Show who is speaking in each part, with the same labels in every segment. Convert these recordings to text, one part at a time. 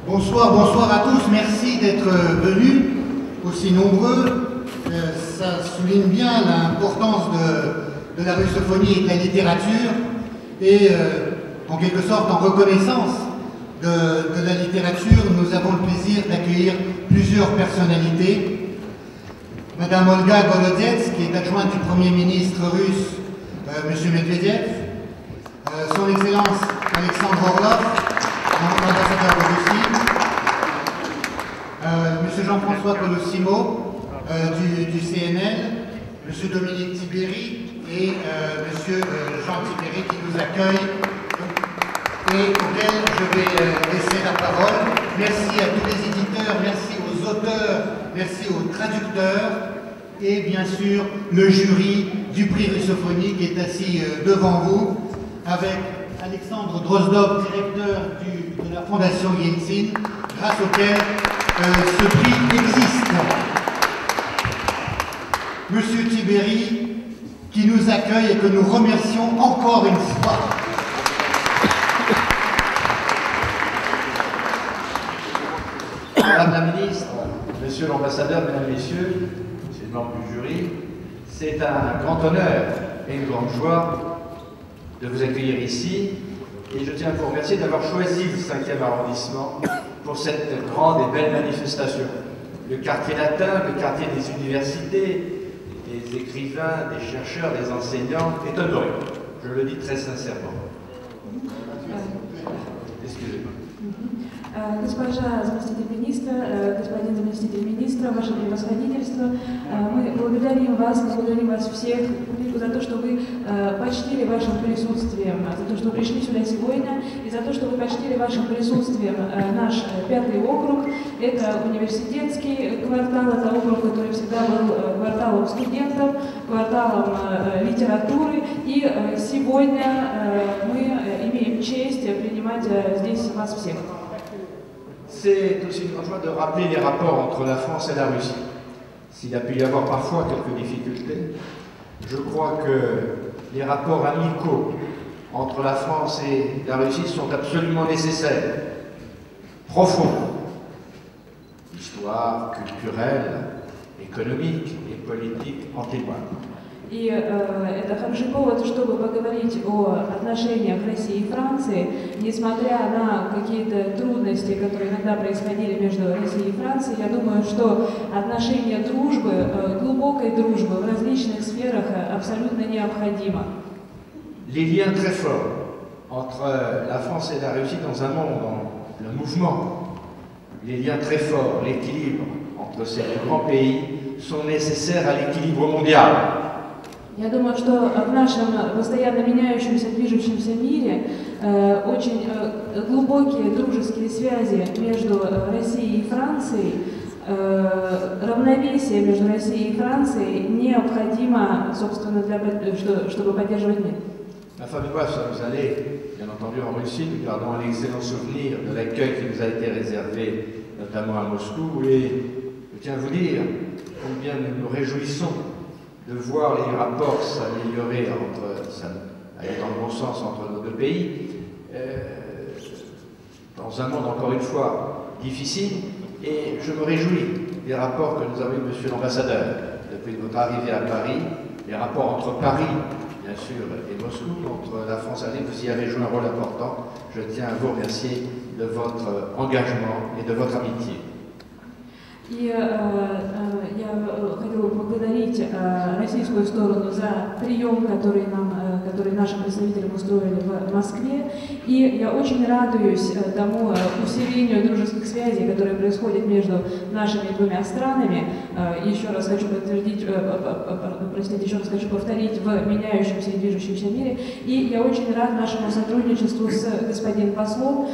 Speaker 1: Bonsoir, bonsoir à tous. Merci d'être venus aussi nombreux. Ça souligne bien l'importance de la russophonie et de la littérature et en quelque sorte en reconnaissance de la littérature, nous avons le plaisir d'accueillir plusieurs personnalités. Madame Olga Golodiets, qui est adjointe du Premier ministre russe, M. Medvedev, Son Excellence Alexandre Orlov, ambassadeur de Russie, M. Jean-François Colosimo du CNL, M. Dominique Tibéri et M. Jean Tibéri qui nous accueille et auquel je vais laisser la parole. Merci à tous les éditeurs, merci aux auteurs, merci aux traducteurs et bien sûr le jury du prix Russophonie qui est assis devant vous avec Alexandre Drozdov, directeur de la Fondation Yeltsin, grâce auquel ce prix existe. Monsieur Tibéri qui nous accueille et que nous remercions encore une fois.
Speaker 2: Madame la ministre, monsieur l'ambassadeur, mesdames, messieurs, les membres du jury, c'est un grand honneur et une grande joie de vous accueillir ici et je tiens à vous remercier d'avoir choisi le 5e arrondissement pour cette grande et belle manifestation. Le quartier latin, le quartier des universités, des écrivains, des chercheurs, des enseignants est honoré. Je le dis très sincèrement. Excusez-moi.
Speaker 3: Госпожа заместитель министра, господин заместитель министра, ваше превосходительство, мы благодарим вас всех за то, что вы почтили вашим присутствием, за то, что вы пришли сюда сегодня, и за то, что вы почтили вашим присутствием наш 5-й округ. Это университетский квартал, это округ, который всегда был кварталом студентов, кварталом литературы, и сегодня мы имеем честь принимать здесь вас всех.
Speaker 2: C'est aussi une grande joie de rappeler les rapports entre la France et la Russie. S'il a pu y avoir parfois quelques difficultés, je crois que les rapports amicaux entre la France et la Russie sont absolument nécessaires, profonds. L'histoire culturelle, économique et politique en témoignent.
Speaker 3: И это хороший повод, чтобы поговорить о отношениях России и Франции, несмотря на какие-то трудности, которые иногда происходили между Россией и Францией. Я думаю, что отношения дружбы, глубокой дружбы в различных сферах абсолютно необходимо.
Speaker 2: Les liens très forts entre la France et la Russie dans un monde en le mouvement, les liens très forts, l'équilibre entre ces deux grands pays sont nécessaires à l'équilibre mondial.
Speaker 3: Я думаю, что в нашем постоянно меняющемся, движущемся мире очень глубокие дружеские связи между Россией и Францией, равновесие между Россией и Францией необходимо, собственно, чтобы поддерживать мир.
Speaker 2: Ma femme et moi sommes allés, bien entendu, en Russie. Nous gardons un excellent souvenir de l'accueil qui nous a été réservé, notamment à Moscou. Et je tiens à vous dire combien nous nous réjouissons de voir les rapports s'améliorer, aller dans le bon sens entre nos deux pays, dans un monde encore une fois difficile. Et je me réjouis des rapports que nous avons eu, monsieur l'ambassadeur, depuis votre arrivée à Paris, les rapports entre Paris, bien sûr, et Moscou, entre la France et la Russie. Vous y avez joué un rôle important. Je tiens à vous remercier de votre engagement et de votre amitié.
Speaker 3: И я хотела поблагодарить российскую сторону за прием, который нашим представителям устроили в Москве. И я очень радуюсь тому усилению дружеских связей, которые происходят между нашими двумя странами. Еще раз хочу повторить, в меняющемся и движущемся мире. И я очень рад нашему сотрудничеству с господином послом.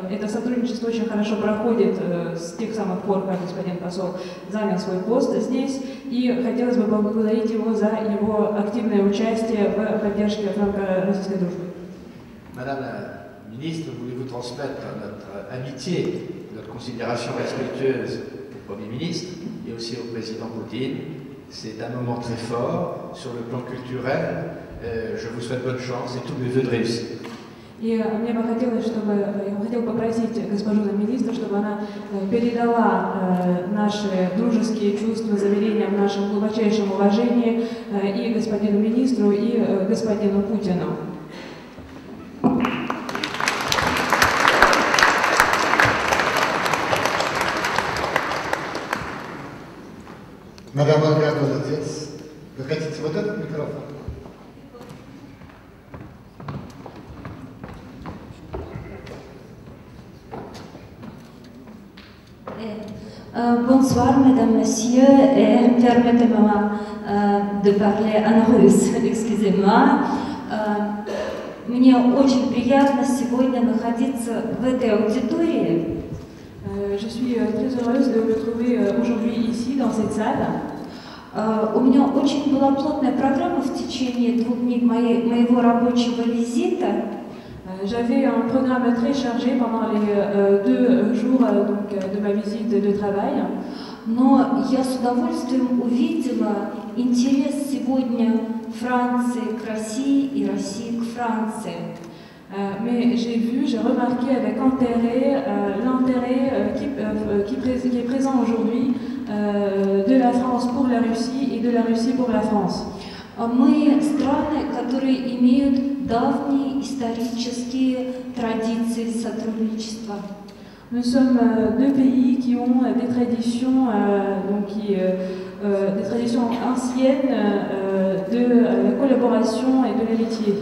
Speaker 3: Это сотрудничество очень хорошо проходит с тех самых пор, как господин посол занял свой пост здесь, и хотелось бы поблагодарить его за его активное участие в поддержке франко-российской дружбы.
Speaker 2: Madame la ministre, voulez-vous transmettre notre amitié, notre considération respectueuse au Premier ministre et aussi au président Poutine? C'est un moment très fort sur le plan culturel. Je vous souhaite bonne chance et tous mes vœux de réussite.
Speaker 3: И мне бы хотелось, чтобы, я бы хотела попросить госпожу замминистра, чтобы она передала наши дружеские чувства, заверения в нашем глубочайшем уважении и господину министру, и господину Путину.
Speaker 1: Мадам Ольга Голодец, вы хотите вот этот микрофон?
Speaker 4: Bonsoir, mesdames, messieurs, et permettez-moi de parler en russe, excusez-moi. Мне очень приятно сегодня находиться в этой аудитории.
Speaker 3: Je suis très heureuse de me trouver aujourd'hui ici, dans cette salle.
Speaker 4: У меня очень была плотная программа в течение 2 дней моего рабочего визита.
Speaker 3: J'avais un programme très chargé pendant les 2 jours donc, de ma visite de travail.
Speaker 4: Но я с удовольствием увидела интерес сегодня Франции к России и России к Франции.
Speaker 3: Mais j'ai remarqué avec intérêt l'intérêt qui est présent aujourd'hui de la France pour la Russie et de la Russie pour la France.
Speaker 4: Мы страны, которые имеют давние исторические традиции сотрудничества.
Speaker 3: Nous sommes 2 pays qui ont des traditions, des traditions anciennes de la collaboration et de l'amitié.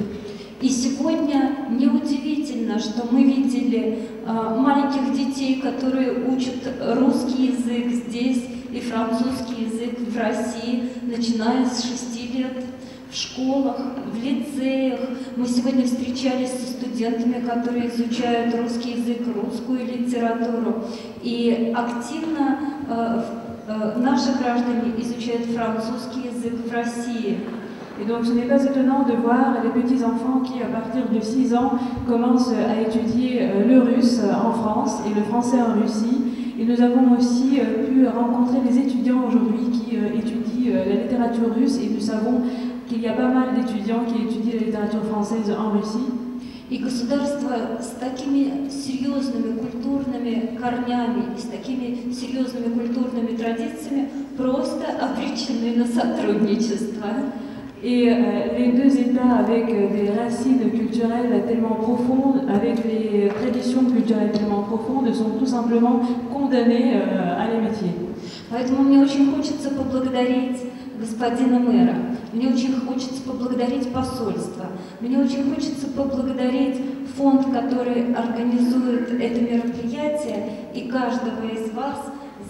Speaker 4: И сегодня неудивительно, что мы видели маленьких детей, которые учат русский язык здесь и французский язык в России, начиная с 6 лет, в школах, в лицеях. Мы сегодня встречались со студентами, которые изучают русский язык, русскую литературу. И активно наши граждане изучают французский язык в России.
Speaker 3: Et donc ce n'est pas étonnant de voir les petits-enfants qui, à partir de 6 ans, commencent à étudier le russe en France et le français en Russie. Et nous avons aussi pu rencontrer des étudiants aujourd'hui qui étudient la littérature russe et nous savons qu'il y a pas mal d'étudiants qui étudient la littérature française en Russie.
Speaker 4: И государства с такими серьезными культурными корнями и с такими серьезными культурными традициями просто обречены на сотрудничество.
Speaker 3: Et les 2 États avec des racines culturelles tellement profondes, avec des traditions culturelles tellement profondes, sont tout simplement condamnés à l'amitié.
Speaker 4: Поэтому мне очень хочется поблагодарить господина мэра, мне очень хочется поблагодарить посольство, мне очень хочется поблагодарить фонд, который организует это мероприятие, и каждого из вас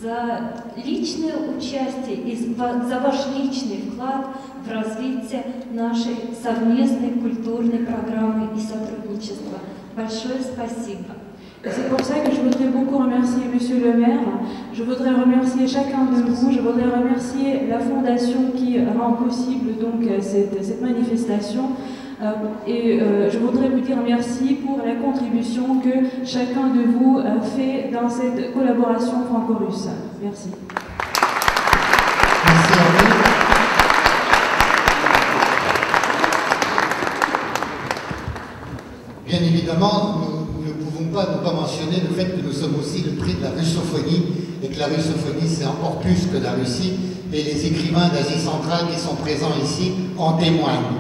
Speaker 4: за личное участие и за ваш личный вклад в развитие нашей совместной культурной программы и сотрудничества. Большое спасибо.
Speaker 3: C'est pour ça que je voudrais beaucoup remercier Monsieur le maire, je voudrais remercier chacun de vous, je voudrais remercier la fondation qui rend possible donc cette manifestation et je voudrais vous dire merci pour la contribution que chacun de vous fait dans cette collaboration franco-russe. Merci.
Speaker 1: Merci à vous. Bien évidemment, nous ne pouvons pas ne pas mentionner le fait que nous sommes aussi le prix de la russophonie et que la russophonie c'est encore plus que la Russie et les écrivains d'Asie centrale qui sont présents ici en témoignent.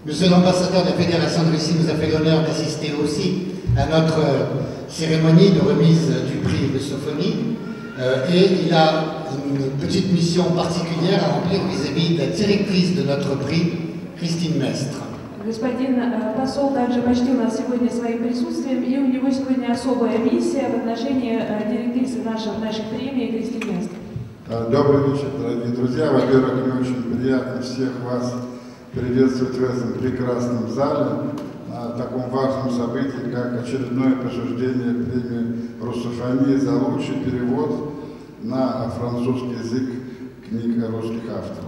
Speaker 1: Monsieur l'ambassadeur de la Fédération de Russie nous a fait l'honneur d'assister aussi à notre cérémonie de remise du prix russophonie et il a une petite mission particulière à remplir vis-à-vis de la directrice de notre prix, Christine Mestre.
Speaker 3: Господин посол также почтил нас сегодня своим присутствием, и у него сегодня особая миссия в отношении директрисы наших премий Кристин Мест.
Speaker 5: Добрый вечер, дорогие друзья. Во-первых, мне очень приятно всех вас приветствовать в этом прекрасном зале на таком важном событии, как очередное присуждение премии руссофонии за лучший перевод на французский язык книг русских авторов.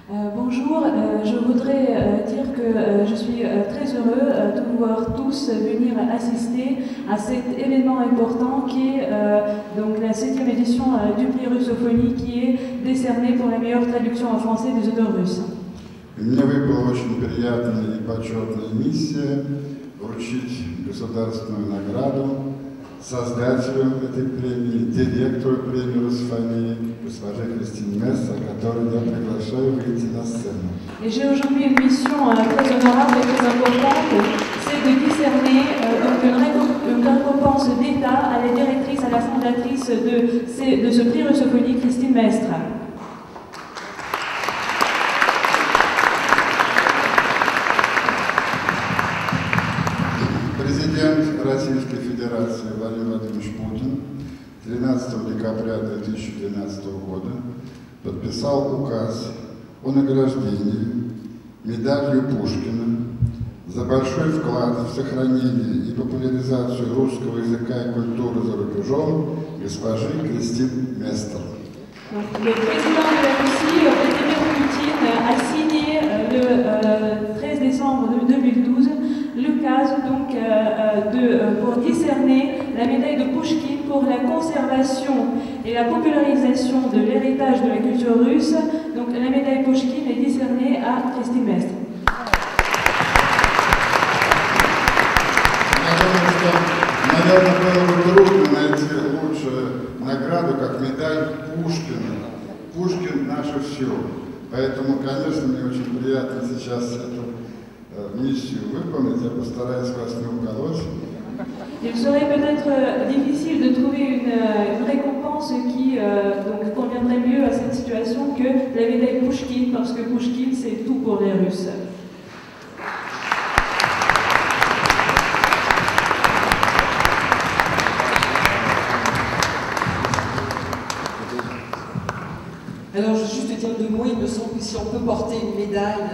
Speaker 3: Bonjour, je voudrais dire que je suis très heureux de vous voir tous venir assister à cet événement important qui est donc la 7e édition du prix russophonie qui est décerné pour la meilleure traduction en français des auteurs russes.
Speaker 5: Мне выпала очень приятная и почетная миссия вручить государственную награду создателю этой премии, директору премии Русофонии, госпоже Кристине Мессер, которую я приглашаю выйти на сцену.
Speaker 3: Et j'ai aujourd'hui une mission très honorable et très importante, c'est de décerner une récompense d'État à la directrice, à la fondatrice de ce prix Rusophonie, Christine Mestre.
Speaker 5: Президент Российской Федерации Владимир Владимирович Путин 13 декабря 2012 года подписал указ о награждении медалью Пушкина за большой вклад в сохранение и популяризацию русского языка и культуры за рубежом госпожи Кристин Местер.
Speaker 3: Le président de la Russie, Vladimir Poutine, a signé le 13 décembre 2012 l'UKAS pour décerner la médaille de Pouchkine pour la conservation et la popularisation de l'héritage de la culture russe. Donc la médaille Pouchkine est décernée à Christine Mestre.
Speaker 5: Наверное, было бы трудно найти лучшую награду, как медаль Пушкина. Пушкин — наше все. Поэтому, конечно, мне очень приятно сейчас эту миссию выполнить. Я постараюсь вас не уколоть.
Speaker 3: Il serait peut-être difficile de trouver une récompense qui conviendrait mieux à cette situation que la médaille Pouchkine, parce que Pouchkine, c'est tout pour les Russes.
Speaker 6: Alors, je veux juste dire deux mots. Il me semble que si on peut porter une médaille,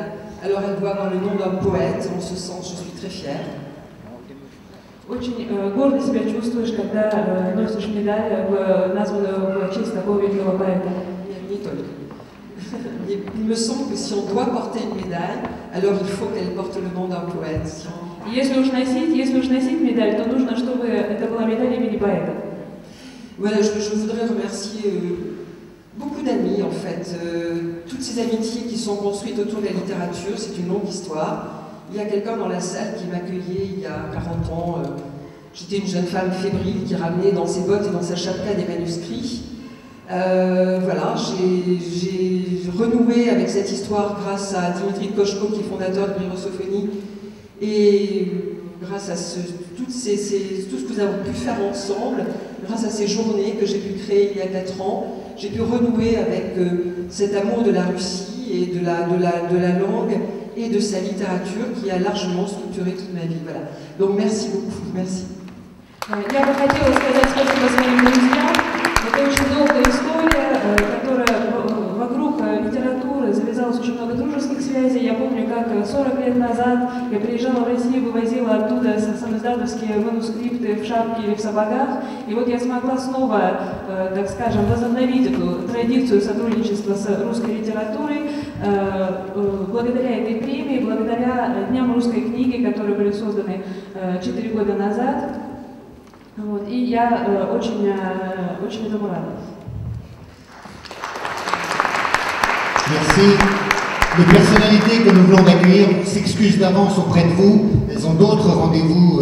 Speaker 6: alors elle doit avoir le nom d'un poète. En ce sens, je suis très fière.
Speaker 3: Очень гордо себя чувствуешь, когда носишь медаль, названную в честь такого великого поэта.
Speaker 6: Не только. Il me semble que si on doit porter une médaille, alors il faut qu'elle porte le nom d'un poète.
Speaker 3: Если уж носить медаль, то нужно, чтобы это была медаль имени поэта.
Speaker 6: Voilà, je voudrais remercier beaucoup d'amis, en fait. Toutes ces amitiés qui sont construites autour de la littérature, c'est une longue histoire. Il y a quelqu'un dans la salle qui m'accueillait il y a 40 ans. J'étais une jeune femme fébrile qui ramenait dans ses bottes et dans sa chapka des manuscrits. Voilà, j'ai renoué avec cette histoire grâce à Dimitri Koshko, qui est fondateur de Rusophonie, et grâce à tout ce que nous avons pu faire ensemble, grâce à ces journées que j'ai pu créer il y a 4 ans, j'ai pu renouer avec cet amour de la Russie et de la langue et de sa littérature qui a largement structuré toute ma vie. Voilà. Donc merci beaucoup, merci.
Speaker 3: Я бы хотела сказать спасибо своим друзьям. Это очень долгая история, которая вокруг литературы завязалось очень много дружеских связей. Я помню, как 40 лет назад я приезжала в Россию, вывозила оттуда самоиздатовские манускрипты в шапке или в сапогах. И вот я смогла снова, так скажем, возобновить эту традицию сотрудничества с русской литературой благодаря этой премии, благодаря Дням русской книги, которые были созданы 4 года назад. Вот, и я очень этому рада.
Speaker 1: Merci. Les personnalités que nous voulons accueillir s'excusent d'avance auprès de vous. Elles ont d'autres rendez-vous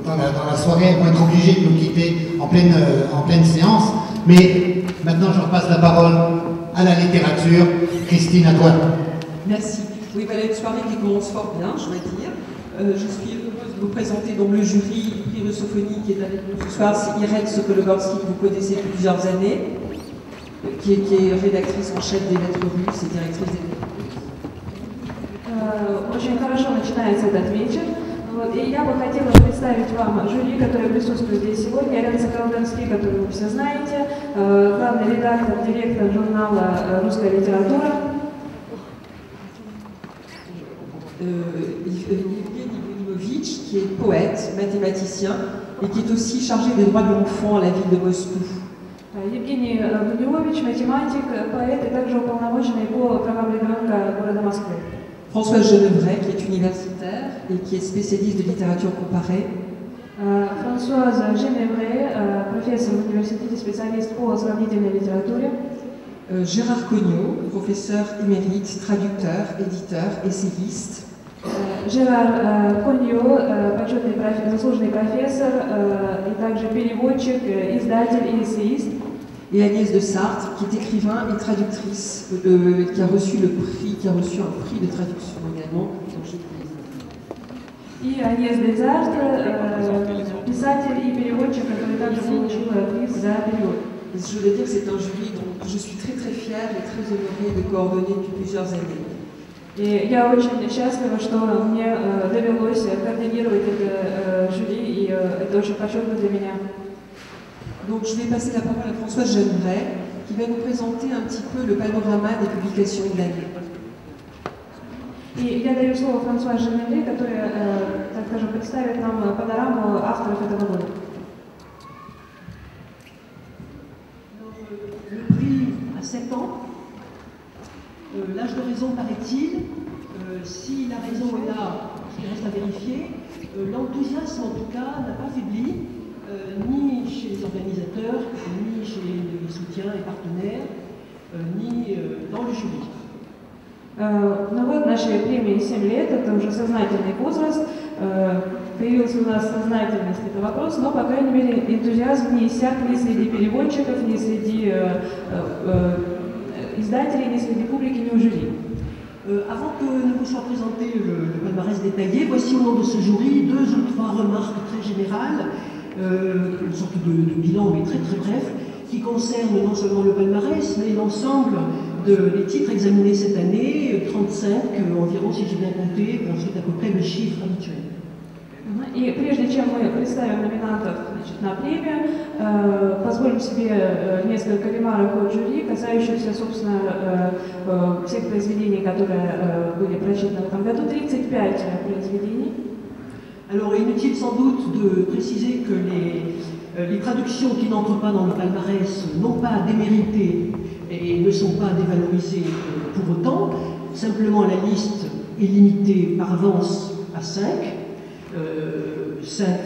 Speaker 1: dans la soirée. Elles vont être obligées de nous quitter en pleine séance. Mais maintenant, je repasse la parole à la littérature. Christine, à toi.
Speaker 6: Merci. Oui, voilà une soirée qui commence fort bien, je dois dire. Je suis heureuse de vous présenter donc le jury du prix Rusophonie qui est avec nous ce soir. C'est Irène Sokologorsky, que vous connaissez depuis plusieurs années, qui est rédactrice en chef des Lettres Russes et directrice des Lettres Russes.
Speaker 3: Очень хорошо начинается этот вечер. Вот, и я бы хотела представить вам жюри, которое присутствует здесь сегодня. Ирина Соколовский, которую вы все знаете, главный редактор, директор журнала «Русская литература».
Speaker 6: Evgeny Bunimovitch, qui est poète, mathématicien, et qui est aussi chargé des droits de l'enfant à la ville de Moscou.
Speaker 3: Евгений Бунилович, математик, поэт и также уполномоченный по правам ребенка города Москвы.
Speaker 6: Françoise Genevray, qui est universitaire et qui est spécialiste de littérature comparée.
Speaker 3: Françoise Genevray, профессор в университете, специалист по сравнительной литературе.
Speaker 6: Gérard Cognot, professeur émérite, traducteur, éditeur, essayiste.
Speaker 3: Жерар Коньо, почетный заслуженный профессор и также переводчик, издатель и эссеист.
Speaker 6: Et Agnès de Sarthe, qui est écrivain et traductrice, qui a reçu un prix de traduction également.
Speaker 3: И Агнес де Сартр, писатель и переводчик, который также получил приз за перевод.
Speaker 6: Je voulais dire que c'est un jury dont je suis très très fière et très honorée de coordonner depuis plusieurs années.
Speaker 3: И я очень счастлива, что мне довелось координировать это жюри, и это очень почетно для меня.
Speaker 6: Donc je vais passer la parole à Françoise Jeanneret, qui va nous présenter un petit peu le panorama des publications de l'année.
Speaker 3: И я даю слово Франсуа Женевре, которая, так скажем, представит нам панораму авторов этого года.
Speaker 7: Le prix à 7 ans, l'âge de raison paraît-il, si la raison est là, ce qui reste à vérifier, l'enthousiasme en tout cas n'a pas faibli, ni chez les organisateurs, ni chez les soutiens et partenaires, ni dans le jury.
Speaker 3: Ну вот, нашей премии 7 лет, это уже сознательный возраст, появился у нас сознательность, это вопрос, но, по крайней мере, энтузиазм не иссяк ни среди переводчиков, ни среди издателей, ни среди публики, ни у жюри.
Speaker 7: Avant que ne vous soit présenté le palmarès détaillé, voici au nom de ce jury 2 ou 3 remarques très générales, une sorte de bilan mais très très bref, qui concerne non seulement le palmarès, mais l'ensemble des titres examinés cette année, 35 environ si j'ai bien compté, ensuite à peu près le chiffre habituel.
Speaker 3: И прежде чем мы представим номинантов, значит, на премию, позволим себе несколько ремарок от жюри, касающихся, собственно, всех произведений, которые были прочитаны в этом году, 35 произведений.
Speaker 7: Alors, inutile sans doute de préciser que les traductions qui n'entrent pas dans le palmarès n'ont pas à démériter et ne sont pas dévalorisées pour autant. Simplement, la liste est limitée par avance à 5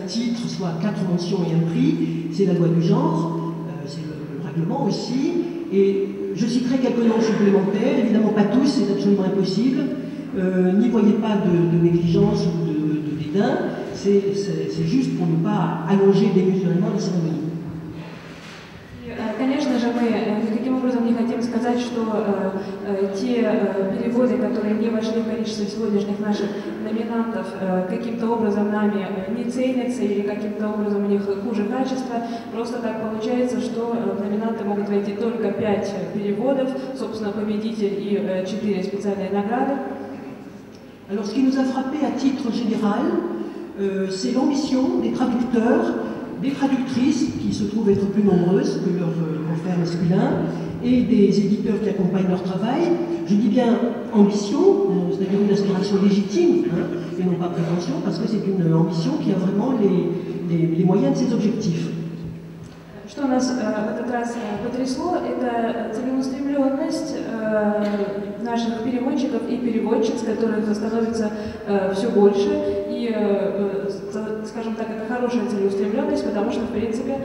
Speaker 7: titres, soit 4 mentions et un prix. C'est la loi du genre, c'est le règlement aussi. Et je citerai quelques noms supplémentaires, évidemment pas tous, c'est absolument impossible. N'y voyez pas de négligence ou de dédain, c'est juste pour ne pas allonger démesurément les cérémonies.
Speaker 3: Конечно же, мы никаким образом не хотим сказать, что те переводы, которые не вошли в количество сегодняшних наших номинантов, каким-то образом нами не ценятся или каким-то образом у них хуже качество. Просто так получается, что в номинанты могут войти только 5 переводов, собственно, победитель и 4 специальные награды.
Speaker 7: Alors, ce qui nous a frappé à titre général, c'est l'ambition des traducteurs, des traductrices, qui se trouvent être plus nombreuses que leurs confrères masculins, et des éditeurs qui accompagnent leur travail. Je dis bien ambition, c'est-à-dire une aspiration légitime, et non pas prétention, parce que c'est une ambition qui a vraiment les moyens de ses objectifs.
Speaker 3: Что нас в этот раз потрясло, это целеустремленность наших переводчиков и переводчиц, которых становится все больше. И, скажем так, это хорошая целеустремленность, потому что, в принципе,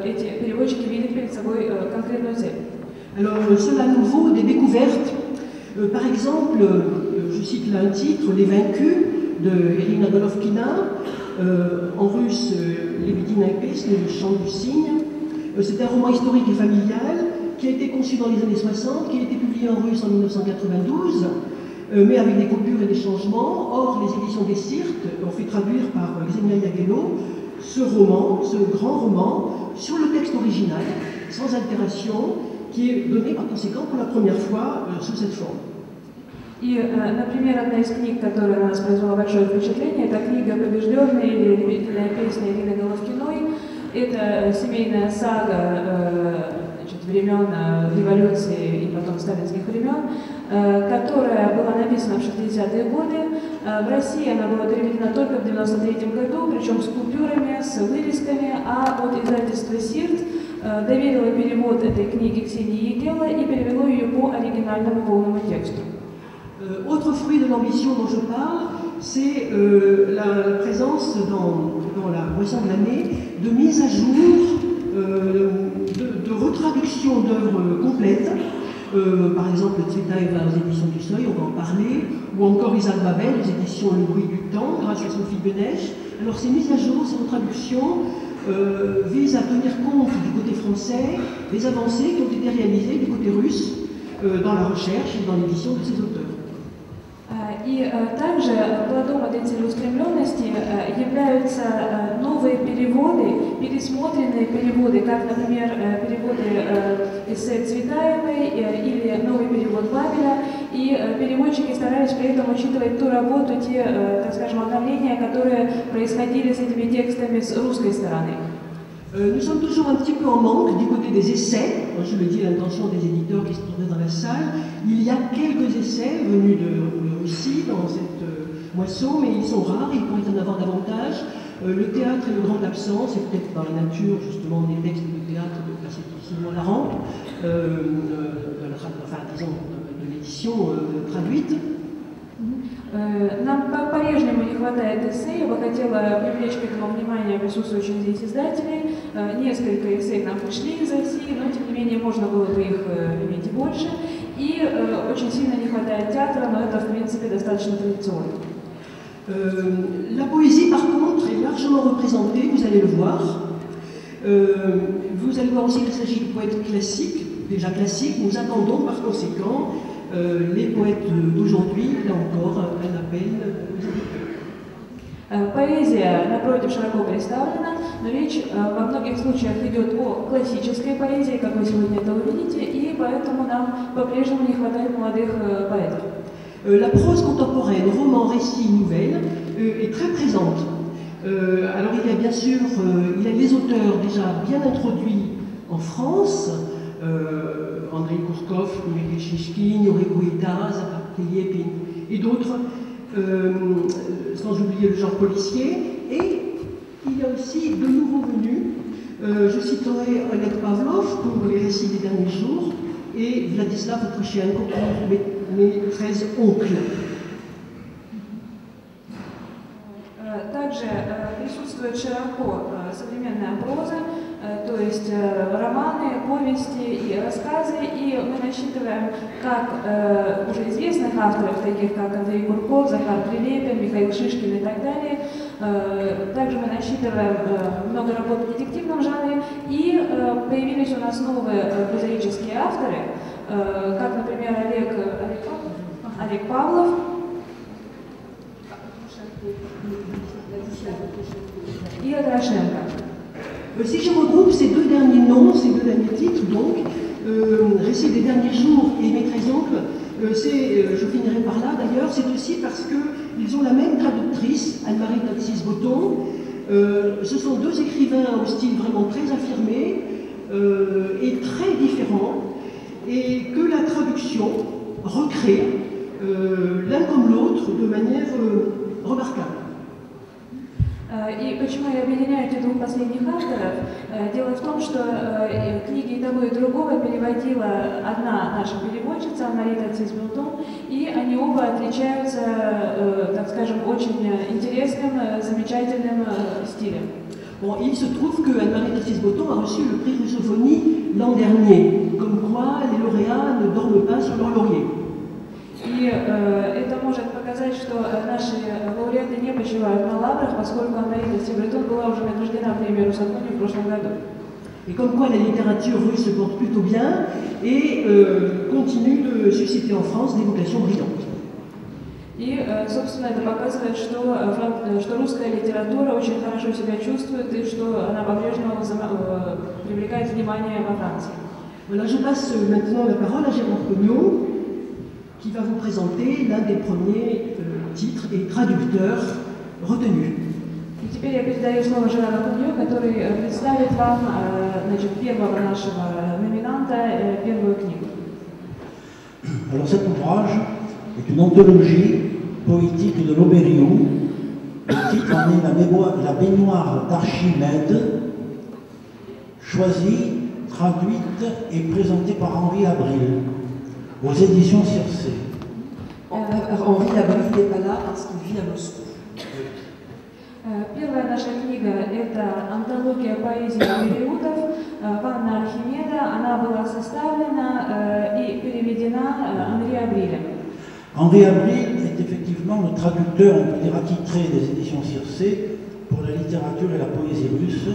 Speaker 3: эти переводчики видят перед собой конкретную цель.
Speaker 7: Alors, cela nous vaut des découvertes. Par exemple, je cite là un titre, Les Vaincus, de Elina Golovkina, en russe, Lebedina Pes, Le Chant du Cygne. C'est un roman historique et familial qui a été conçu dans les années 60, qui a été publié en russe en 1992, mais avec des coupures et des changements. Or, les éditions des Sirtes ont fait traduire par Xenia Jagello ce roman, ce grand roman, sur le texte original, sans altération, qui est donné par conséquent pour la première fois sous cette forme.
Speaker 3: И, например, одна из книг, которая на нас произвела большое впечатление, это книга «Побежденная» или «Лебединая песня» Ирины Головкиной. Это семейная сага времен революции и потом сталинских времен, которая была написана в 60-е годы. В России она была переведена только в 1993 году, причем с купюрами, с вырезками, а от издательства «Сирт» доверила перевод этой книги Ксении Егела и перевело ее по оригинальному полному тексту.
Speaker 7: Autre fruit de l'ambition dont je parle, c'est la présence dans la moisson de l'année de mise à jour, de retraduction d'œuvres complètes, par exemple Tsvetaeva aux éditions du Seuil, on va en parler, ou encore Isaac Babel aux éditions Le Bruit du Temps, grâce à Sophie Benech. Alors ces mises à jour, ces traductions visent à tenir compte du côté français des avancées qui ont été réalisées du côté russe dans la recherche et dans l'édition de ces auteurs.
Speaker 3: И также плодом этой целеустремленности являются новые переводы, пересмотренные переводы, как, например, переводы эссе Цветаевой или новый перевод Бабеля. И переводчики старались при этом учитывать ту работу, те, так скажем, обновления, которые происходили с этими текстами с русской стороны.
Speaker 7: Nous sommes toujours un petit peu en manque du côté des essais. Je le dis à l'intention des éditeurs qui se trouvaient dans la salle. Il y a quelques essais venus de Russie dans cette moisson, mais ils sont rares, il pourrait y en avoir davantage. Le théâtre est une grande absence, et peut-être par la nature justement des textes de théâtre de Simon Larampe, enfin disons de l'édition traduite.
Speaker 3: Нам по-прежнему не хватает эссе. Я бы хотела привлечь к этому внимание присутствующих здесь издателей. Несколько эссе нам пришли из России, но тем не менее можно было бы их иметь и больше. И очень сильно не хватает театра, но это в принципе достаточно традиционно.
Speaker 7: La poésie par contre est largement représentée, vous allez le voir. Vous allez voir aussi qu'il s'agit de poètes classiques, déjà classiques. Nous attendons par conséquent les poètes d'aujourd'hui, là encore, un appel aux éditeurs.
Speaker 3: Поэзия, напротив, широко представлена, но речь во многих случаях идет о классической поэзии, как вы сегодня это увидите, и поэтому нам по-прежнему не хватает молодых поэтов.
Speaker 7: La prose contemporaine, roman, récit, nouvelle, est très présente. Alors il y a bien sûr il y a les auteurs déjà bien introduits en France, Andrei Kourkov, Mikhail Shishkin, Yuri Guida, Zakhar Prilepin et d'autres, sans oublier le genre policier. Et il y a aussi de nouveaux venus. Je citerai Oleg Pavlov pour les récits des derniers jours et Vladislav Otrushenko pour mes 13 oncles.
Speaker 3: Также присутствует широко современная проза, то есть романы, повести и рассказы, и мы насчитываем как уже известных авторов, таких как Андрей Курков, Захар Прилепин, Михаил Шишкин и так далее. Также мы насчитываем много работ в детективном жанре, и появились у нас новые прозаические авторы, как, например, Олег Павлов, и Дорошенко.
Speaker 7: Si je regroupe ces deux derniers noms, ces deux derniers titres, donc, Récits des derniers jours et Mes 13 oncles, je finirai par là d'ailleurs, c'est aussi parce qu'ils ont la même traductrice, Anne-Marie Taxis-Botton. Ce sont deux écrivains au style vraiment très affirmé et très différent, et que la traduction recrée l'un comme l'autre de manière remarquable.
Speaker 3: И почему я объединяю эти двух последних авторов? Дело в том, что книги и того, и другого переводила одна наша переводчица, Анна-Мария Таxis-Botton, и они оба отличаются, так скажем, очень интересным, замечательным стилем.
Speaker 7: Bon, il se trouve que Anne-Marie Taxis-Botton a reçu le prix Russophonie l'an dernier, comme quoi les lauréats ne dorment pas sur leur laurier.
Speaker 3: И это может показать, что наши лауреаты не почивают на лаврах, поскольку Анна-Мария Таxis-Botton была уже награждена премией Руссофонии в прошлом году.
Speaker 7: Et comme quoi la littérature russe se porte plutôt bien et continue de susciter en France des vocations brillantes.
Speaker 3: И, собственно, это показывает, что русская литература очень хорошо себя чувствует и что она по-прежнему привлекает внимание во Франции.
Speaker 7: Voilà, je passe maintenant la parole à Gérard Cognon, qui va vous présenter l'un des premiers titres et traducteurs retenus.
Speaker 3: И теперь я передаю слово Жерару Кунью, который представит вам первого нашего номинанта, первую книгу.
Speaker 8: Alors cet ouvrage est une anthologie poétique de Lobériou. Le titre en est La baignoire d'Archimède, choisie, traduite et présentée par Henri Abril aux éditions Circé.
Speaker 6: Henri Abril n'est pas là parce qu'il vit à Moscou.
Speaker 3: Первая наша книга – это антология поэзии периодов Ванна Архимеда. Она была составлена и переведена времена Анри Абриля.
Speaker 8: Henri Avril est effectivement le traducteur, on peut dire attitré des éditions Circé pour la littérature et la poésie russe.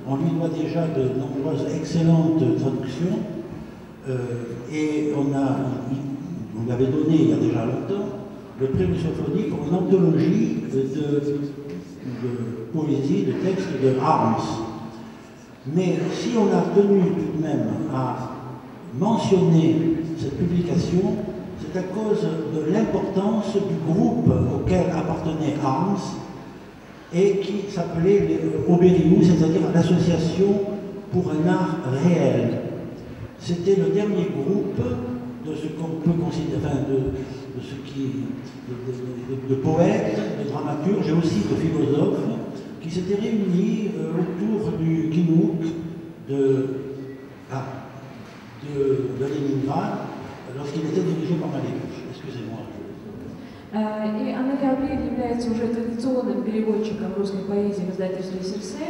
Speaker 8: On lui doit déjà de nombreuses excellentes traductions et on lui avait donné il y a déjà longtemps le prix Russophonie pour une anthologie de poésie, de textes de Harms. Mais si on a tenu tout de même à mentionner cette publication, c'est à cause de l'importance du groupe auquel appartenait Harms et qui s'appelait les Oberiou, c'est-à-dire l'association pour un art réel. C'était le dernier groupe de ce qu'on peut considérer, enfin, de poètes, de dramaturges et aussi de philosophes qui s'étaient réunis autour du Kinouk de Leningrad lorsqu'il était dirigé par Malevich. Excusez-moi.
Speaker 3: И Анри Абриль является уже традиционным переводчиком русской поэзии в издательстве «Сирсе».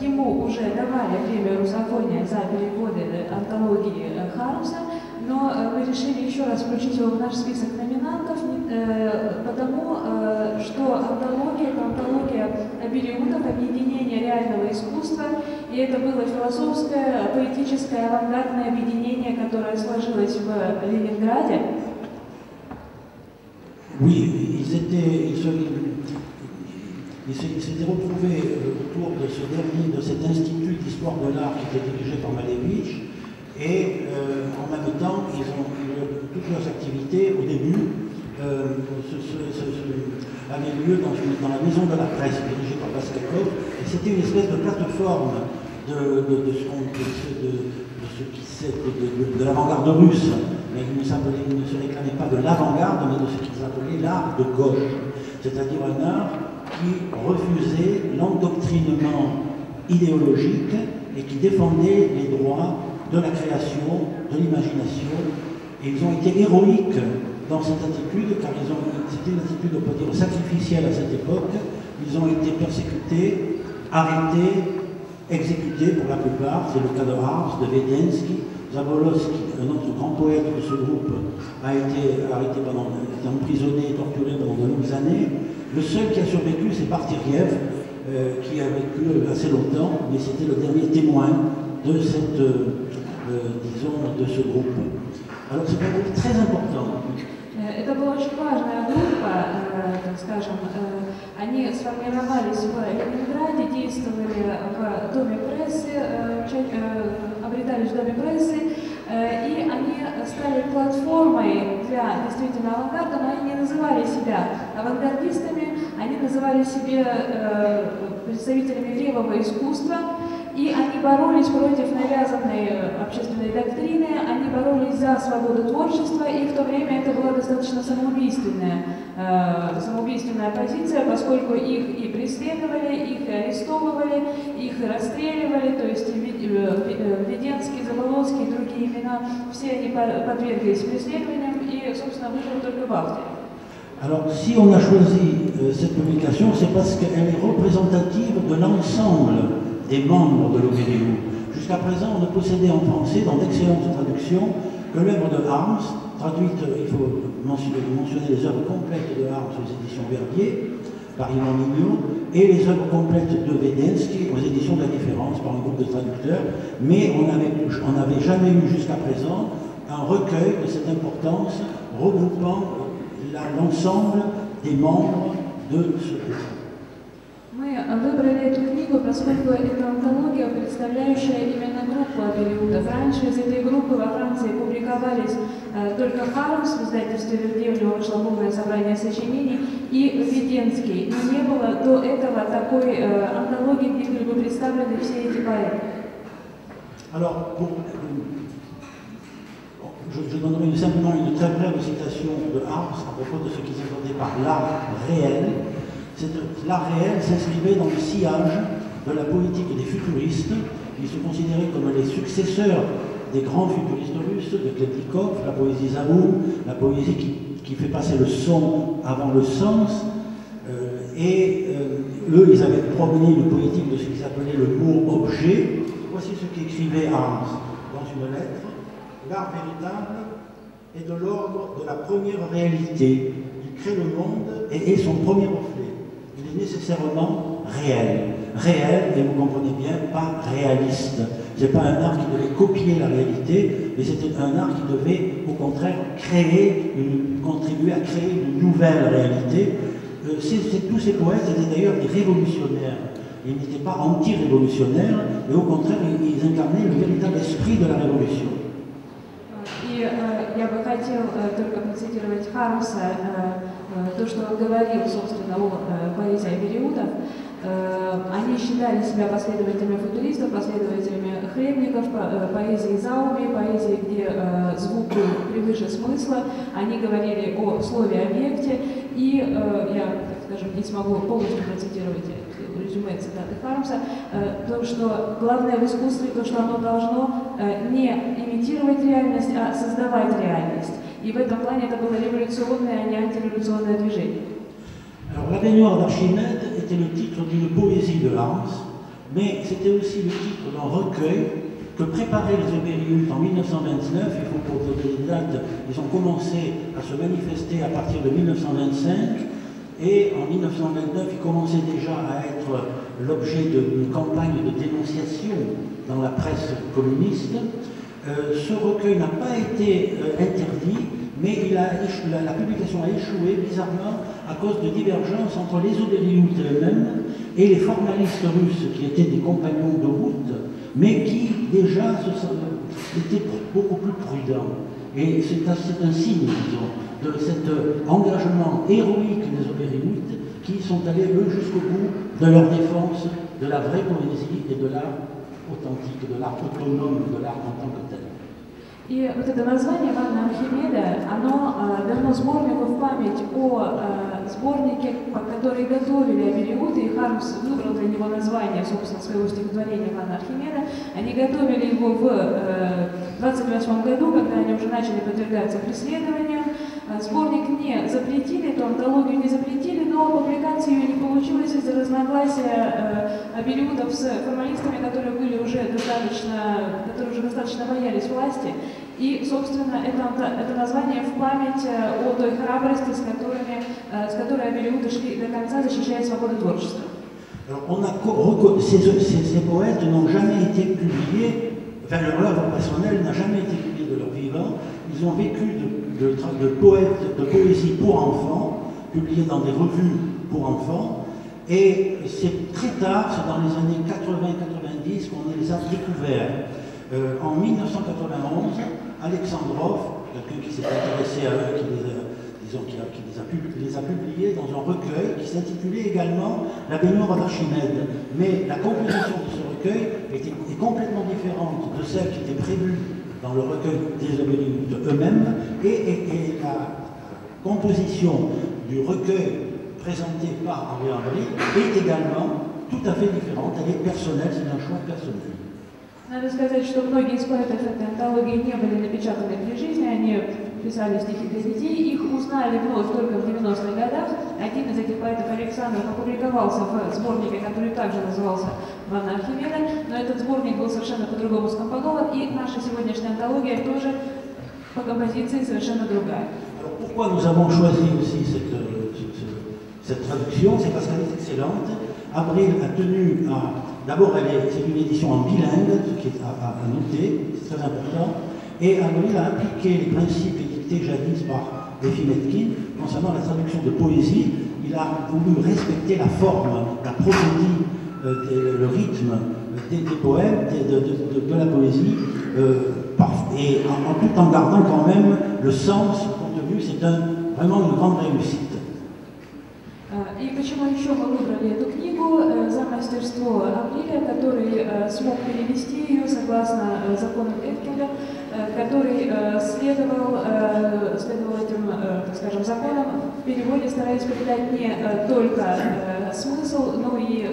Speaker 3: Ему уже давали премию «Русофония» за переводы антологии Хармса, но мы решили еще раз включить его в наш список номинантов, потому что антология – это антология периодов объединения реального искусства, и это было философское, поэтическое, авангардное объединение, которое сложилось в Ленинграде.
Speaker 8: Oui, ils s'étaient retrouvés autour de ce dernier, de cet institut d'histoire de l'art qui était dirigé par Malevich, et en même temps, toutes leurs activités, au début, avaient lieu dans la maison de la presse, dirigée par Baskakov, et c'était une espèce de plateforme de l'avant-garde russe, mais ils ne se réclamaient pas de l'avant-garde, mais de ce qu'ils appelaient l'art de gauche, c'est-à-dire un art qui refusait l'endoctrinement idéologique et qui défendait les droits de la création, de l'imagination. Et ils ont été héroïques dans cette attitude, car c'était une attitude, on peut dire, sacrificielle à cette époque. Ils ont été persécutés, arrêtés, exécutés pour la plupart. C'est le cas de Harms, de Vedensky. Zabolowski, un autre grand poète de ce groupe, a été arrêté emprisonné et torturé pendant de longues années. Le seul qui a survécu, c'est Bartiriev, qui a vécu assez longtemps, mais c'était le dernier témoin de cette, disons, de ce groupe. Alors c'est un groupe très important.
Speaker 3: Это была очень важная группа, так скажем. Они сформировались в Ленинграде, действовали в Доме прессы, обретались в Доме прессы, и они стали платформой для действительно авангарда, но они не называли себя авангардистами, они называли себя представителями левого искусства. И они боролись против навязанной общественной доктрины, они боролись за свободу творчества, и в то время это была достаточно самоубийственная позиция, поскольку их и преследовали, их арестовывали, их расстреливали, то есть Веденский, Заболоцкий и другие имена, все они подверглись преследованиям, и, собственно, выжил только Бахтин.
Speaker 8: Alors, si on a choisi cette publication, c'est parce qu'elle est représentative de l'ensemble des membres de l'Oberiou. Jusqu'à présent, on ne possédait en français, dans d'excellentes traductions, que l'œuvre de Harms, traduite, il faut mentionner les œuvres complètes de Harms aux éditions Verdier, par Yvan Mignot, et les œuvres complètes de Vedensky aux éditions de la Différence, par un groupe de traducteurs, mais on n'avait jamais eu jusqu'à présent un recueil de cette importance regroupant l'ensemble des membres de ce groupe.
Speaker 3: Мы выбрали эту книгу, поскольку это антология, представляющая именно группу периодов. Раньше из этой группы во Франции публиковались только Хармс, в издательстве Вердье у него вышло полное собрание сочинений, и Веденский. Но не было до этого такой антологии, где были бы представлены все эти поэты.
Speaker 8: Alors, je donnerai simplement une très brève citation de Harms à propos de ce qu'ils entendaient par l'art réel. L'art réel s'inscrivait dans le sillage de la politique des futuristes. Ils se considéraient comme les successeurs des grands futuristes russes, de Kletnikov, la poésie Zaroum, la poésie qui fait passer le son avant le sens. Eux, ils avaient promené une politique de ce qu'ils appelaient le mot-objet. Voici ce qu'écrivait Harms dans une lettre. L'art véritable est de l'ordre de la première réalité. Il crée le monde et est son premier reflet. Il est nécessairement réel. Réel, et vous comprenez bien, pas réaliste. Ce n'est pas un art qui devait copier la réalité, mais c'était un art qui devait, au contraire, contribuer à créer une nouvelle réalité. Tous ces poètes étaient d'ailleurs des révolutionnaires. Ils n'étaient pas anti-révolutionnaires, mais au contraire, ils incarnaient le véritable esprit de la révolution.
Speaker 3: И я бы хотел только процитировать Хармса, то, что он говорил, собственно, о поэзии Абериутов. Они считали себя последователями футуристов, последователями хлебников, поэзии Зауми, поэзии, где звук был превыше смысла. Они говорили о слове-объекте, и я, так скажем, не смогу полностью процитировать резюме цитаты Хармса, то, что главное в искусстве, то, что оно должно не имитировать реальность, а создавать реальность. И в этом плане это было революционное, а не антиреволюционное движение.
Speaker 8: Alors, La baignoire d'Archimède était le titre d'une poésie de Harms, mais c'était aussi le titre d'un recueil que préparaient les Obériutes en 1929. Il faut pour donner des dates, ils ont commencé à se manifester à partir de 1925, et en 1929, ils commençaient déjà à être l'objet d'une campagne de dénonciation dans la presse communiste. Ce recueil n'a pas été interdit, mais la publication a échoué bizarrement à cause de divergences entre les Obériutes elles-mêmes et les formalistes russes qui étaient des compagnons de route, mais qui déjà étaient beaucoup plus prudents. Et c'est un signe, disons, de cet engagement héroïque des Obériutes qui sont allés, eux, jusqu'au bout de leur défense de la vraie poésie et de l'art authentique, de l'art autonome, de l'art en tant que tel.
Speaker 3: И вот это название «Ванна Архимеда», оно дано сборнику в память о сборнике, который готовили Абериуты, и Хармс выбрал для него название, собственно, своего стихотворения «Ванна Архимеда». Они готовили его в 1928 году, когда они уже начали подвергаться преследованию. Сборник не запретили, эту антологию не запретили, но публикации ее не получилось из-за разногласия Абериутов с формалистами, которые уже достаточно боялись власти. И, собственно, это название в память о той храбрости, с которой Абериуты шли до конца, защищая свободу творчества.
Speaker 8: Ces poètes n'ont jamais été publiés, enfin leur œuvre personnelle n'a jamais été publiée de leur vivant. Ils ont vécu de poésie pour enfants, publiée dans des revues pour enfants, et c'est très tard, c'est dans les années 80-90 qu'on les a découverts. En 1991, Alexandrov, quelqu'un qui s'est intéressé à eux, qui les a publiés dans un recueil qui s'intitulait également La baignoire d'Archimède. Mais la composition de ce recueil est complètement différente de celle qui était prévue dans le recueil des Obériutes eux-mêmes, et la composition du recueil présenté par Henri Ambry est également tout à fait différente, elle est personnelle, c'est un choix personnel.
Speaker 3: Надо сказать, что многие из поэтов этой антологии не были напечатаны при жизни, они писали стихи для детей, их узнали вновь только в 90-х годах. Один из этих поэтов, Александров, опубликовался в сборнике, который также назывался «Ванна Архимеда», но этот сборник был совершенно по-другому скомпонован, и наша сегодняшняя антология тоже по композиции совершенно другая.
Speaker 8: Pourquoi nous avons choisi aussi cette traduction? C'est parce qu'elle est excellente. Avril a tenu à... D'abord, c'est une édition en bilingue, ce qui est à noter, c'est très important. Et Avril a appliqué les principes édictés jadis par Effi-Metkin concernant la traduction de poésie. Il a voulu respecter la forme, la prosodie, le rythme des poèmes, de la poésie, et tout en gardant quand même le sens contenu. C'est vraiment une grande réussite.
Speaker 3: И почему еще мы выбрали эту книгу? За мастерство Авриля, который смог перевести ее согласно законам Эфкеля, который следовал этим, так скажем, законам в переводе, стараясь передать не только смысл, но и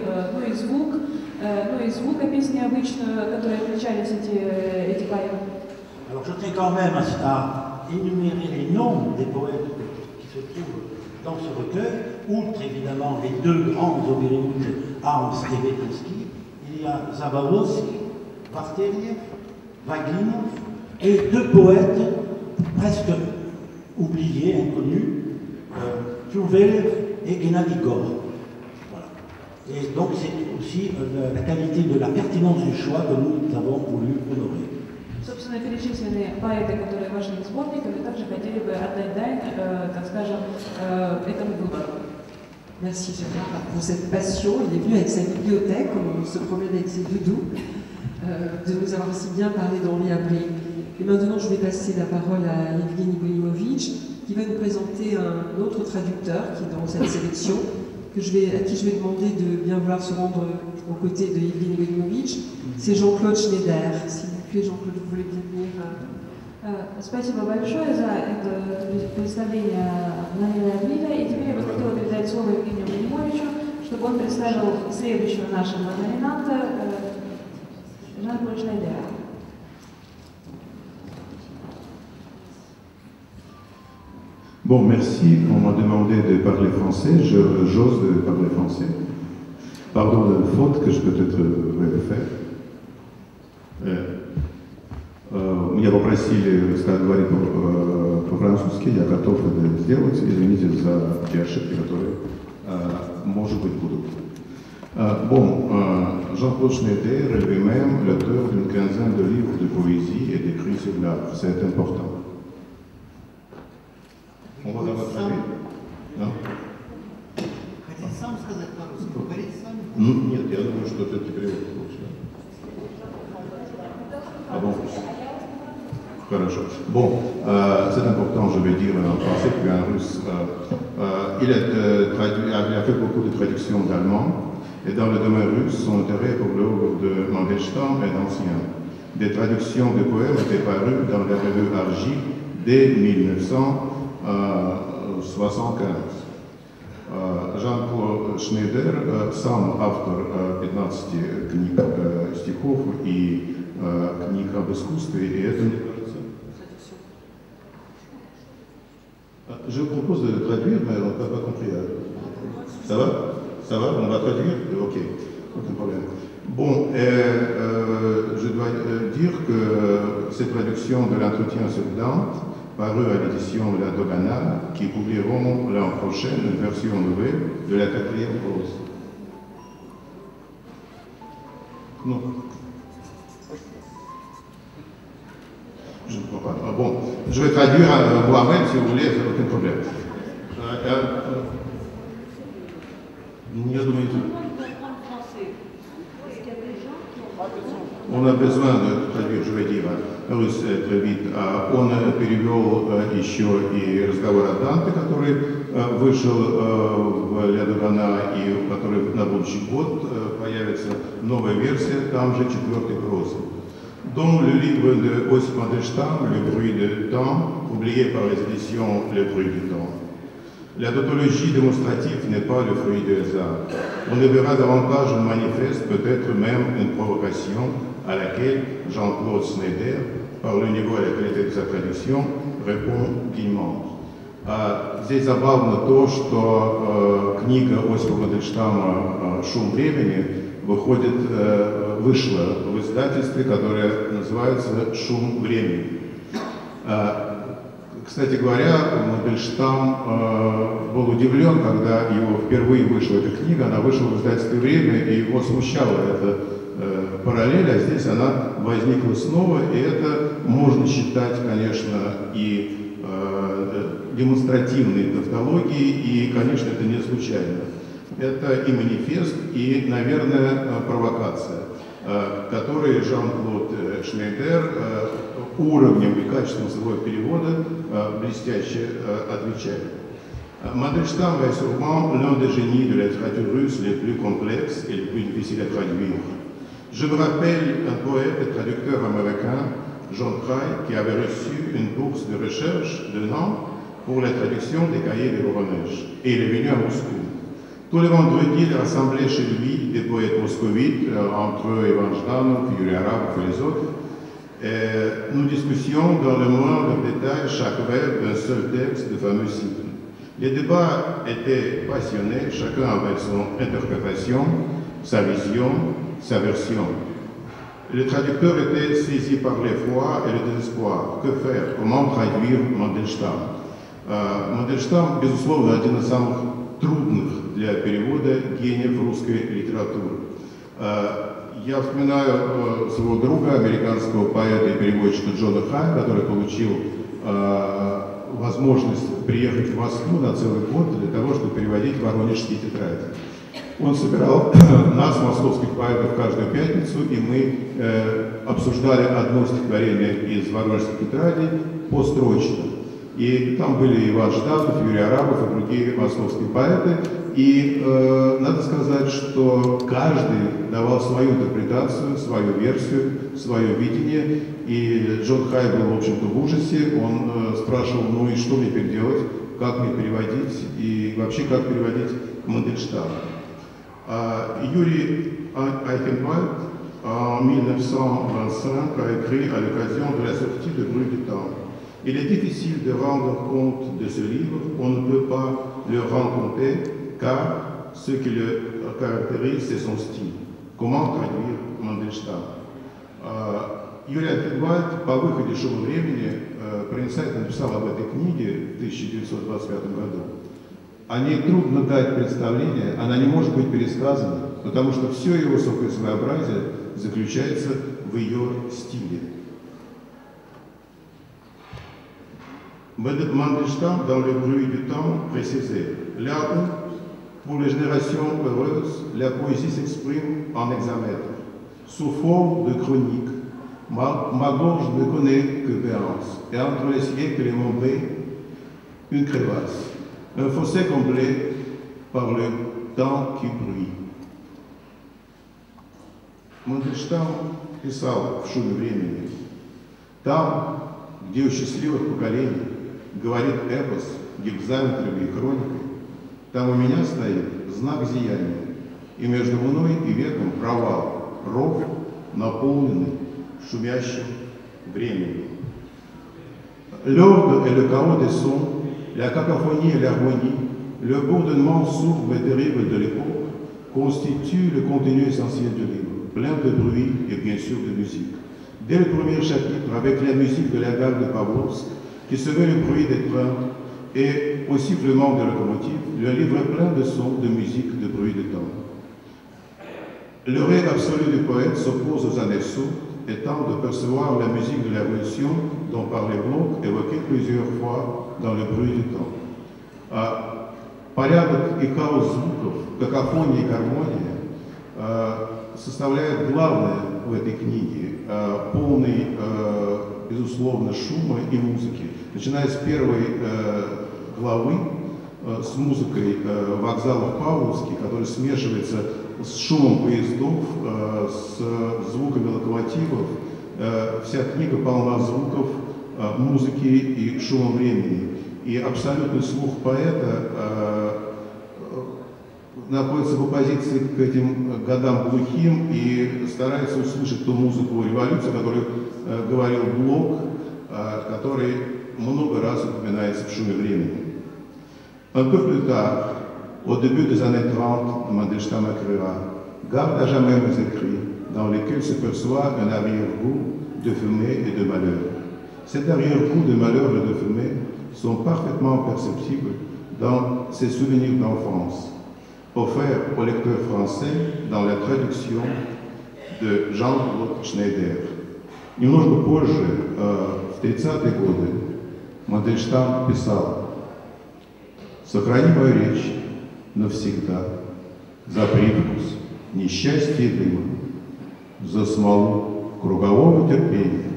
Speaker 3: звук песни обычную, которые отличались эти поэмы.
Speaker 8: Alors je tiens quand même à énumérer les noms des poètes qui se trouvent dans ce recueil, outre évidemment les deux grands Obériutes, Harms et Wetensky. Il y a Zabarovsky, Barteliev, Vaginov et deux poètes presque oubliés, inconnus, Trouvel et Gennady Gor. Voilà. Et donc c'est aussi la qualité de la pertinence du choix que nous avons voulu honorer.
Speaker 3: Собственно, перечислены поэты, которые вошли в сборник, и также хотели бы отдать дань, так скажем, этому выбору.
Speaker 6: Merci Gérard pour cette passion. Il est venu avec sa bibliothèque, on se promène avec ses doudous, de nous avoir si bien parlé d'Henri Abré. Et maintenant, je vais passer la parole à Evgeny Golimovic, qui va nous présenter un autre traducteur qui est dans cette sélection, à qui je vais demander de bien vouloir se rendre aux côtés de Evgeny Golimovic. C'est Jean-Claude Schneider. S'il vous plaît, Jean-Claude, vous voulez bien venir.
Speaker 3: Спасибо большое за это представление Наиля Абриля. И теперь я бы хотела передать слово Евгению Голимовичу, чтобы он представил следующего нашего номинанта Жан-Клод Шнейдера.
Speaker 9: Bon, merci. On m'a demandé de parler français. J'ose parler français. Pardon de la faute que je peut-être vais faire. Меня попросили говорить по-французски, я готов это сделать. Извините за те ошибки, которые, может быть, будут. Bon, Jean-Claude Schneider est lui-même l'auteur d'une quinzaine de livres de poésie et d'écrits sur l'art. C'est important. On va d'abord traduire.
Speaker 1: Хотите сам сказать по-русски? Говорите сами?
Speaker 9: Нет, я думаю, что это перевод лучше. Ah bon? Хорошо. Bon, c'est important, je vais dire en français puis en russe. Il a fait beaucoup de traductions d'allemand, et dans le domaine russe, son intérêt pour l'œuvre de Mandelstam est ancien. Des traductions de poèmes étaient parues dans la revue Argy dès 1975. Жан-Клод Шнейдер сам автор 15 книг стихов и книг об искусстве, и это, мне кажется... Je vous propose de traduire, mais on n'a pas compris. Ça va? Ça va? On va traduire? Ok, aucun problème. Bon, je dois dire que cette traduction de l'entretien sur Dante, paru à l'édition de la Dogana, qui publieront l'an prochain une version nouvelle de la 4e prose. Non. Je ne crois pas. Bon, je vais traduire moi-même si vous voulez, c'est aucun problème. On a besoin de traduire, je vais dire русь très vite. Он перевел еще и разговор о Данте, который вышел в Ля Догана и который на будущий год появится новая версия, там же 4-й прозы. Dans le livre de Osip Mandelstam, Le bruit du temps, publié par les éditions Le bruit du temps. La tautologie démonstrative n'est pas le fruit du hasard. On le verra davantage un manifeste, peut-être même une provocation à laquelle Jean-Claude Schneider, par le niveau et la qualité de sa traduction, répond dignement. Здесь забавно то, что книга Осипа Мандельштама «Шум времени» вышла в издательстве, которое называется «Шум времени». Кстати говоря, Мандельштам был удивлен, когда его впервые вышла эта книга, она вышла в издательстве «Время», и его смущала эта параллель, а здесь она возникла снова, и это можно считать, конечно, и демонстративной тавтологией, и, конечно, это не случайно. Это и манифест, и, наверное, провокация, которой Жан-Клод Шнейдер уровнем и качеством своего перевода блестяще отвечает. Mandelstam est sûrement l'un des génies de la littérature russe les plus complexes et les plus difficiles à traduire. Je me rappelle un poète et traducteur américain, John Cray, qui avait reçu une bourse de recherche de Nantes pour la traduction des cahiers de Voronezh, et il est venu à Moscou. Tous les vendredis, il rassemblait chez lui des poètes moscovites, entre eux Ivan Zhdanov, Yuri Arabov et les autres. Et nous discutions dans le moindre détail chaque vers d'un seul texte de fameux cycle. Les débats étaient passionnés, chacun avait son interprétation, sa vision, sa version. Le traducteur était saisi par l'effroi et le désespoir. Que faire? Comment traduire Мандельштам? Мандельштам, безусловно, один из самых трудных для перевода гениев русской литературы. Я вспоминаю своего друга, американского поэта и переводчика Джона Хая, который получил возможность приехать в Москву на целый год для того, чтобы переводить воронежские тетради. Он собирал нас, московских поэтов, каждую пятницу, и мы обсуждали одно стихотворение из воронежских тетрадей построчно. И там были Иван Жданов, Юрий Арабов и другие московские поэты. И надо сказать, что каждый давал свою интерпретацию, свою версию, свое видение. И Джон Хай был, в общем-то, в ужасе. Он спрашивал, ну и что мне теперь делать, как мне переводить, и вообще как переводить Мандельштама. Юрий Айхенвальд en 1925 a écrit à l'occasion de la sortie de Bruit du temps. Il est difficile de rendre compte de ce livre, on ne peut pas le rencontrer car ce qui le caractérise, c'est son style. Comment traduire Мандельштам? Юрий Айхенвальд по выходе «Шума времени» проницательно написал об этой книге в 1925 году. О ней трудно дать представление, она не может быть пересказана, потому что все ее высокое своеобразие заключается в ее стиле. Мандельштам, dans le bruit du temps, précisait là où, pour les générations heureuses, la poésie s'exprime en hexamètre, sous forme de chronique. Ma gorge ne connaît que béance, et entre les siècles et mon bec, une crevasse. Un fossé comblé par le temps qui bruit. Мандельштам писал в «Шуме времени». Там, где у счастливых поколений говорит эпос гигзаметрами и хроникой, там у меня стоит знак зияния, и между мной и веком провал, ров, наполненный шумящим временем. L'ordre et le chaos des sons, la cacophonie et l'harmonie, le bourdonnement sourd et terrible de l'époque constituent le contenu essentiel du livre, plein de bruit et bien sûr de musique. Dès le premier chapitre, avec la musique de la gare de Pavlovsk, qui se veut le bruit des trains et au sifflement des locomotives, le livre est plein de sons, de musique, de bruit de temps. Le rêve absolu du poète s'oppose aux années sourdes, étant de percevoir la musique de la révolution dont parlait Bloch, évoquée plusieurs fois dans le bruit du temps. Порядок и хаос звуков, какофония и гармония составляют главное в этой книге, полный, безусловно, шума и музыки. Начиная с первой главы, с музыкой вокзалов Павловских, который смешивается с шумом поездов, с звуками локомотивов. Вся книга полна звуков, музыки и шума времени. И абсолютный слух поэта находится в оппозиции к этим годам глухим и старается услышать ту музыку революции, о которой говорил Блок, который много раз упоминается в «Шуме времени». Un peu plus tard, au début des années 30, Mandelstam écrira « Garde à jamais mes écrits, dans lesquels se perçoit un arrière-goût de fumée et de malheur. Cet arrière-goût de malheur et de fumée sont parfaitement perceptibles dans ses souvenirs d'enfance, offerts au lecteur français dans la traduction de Jean-Claude Schneider. Немного позже, в 30-е годы, Мандельштам писал: «Сохрани мою речь навсегда за привкус несчастья и дыма, за смолу кругового терпения».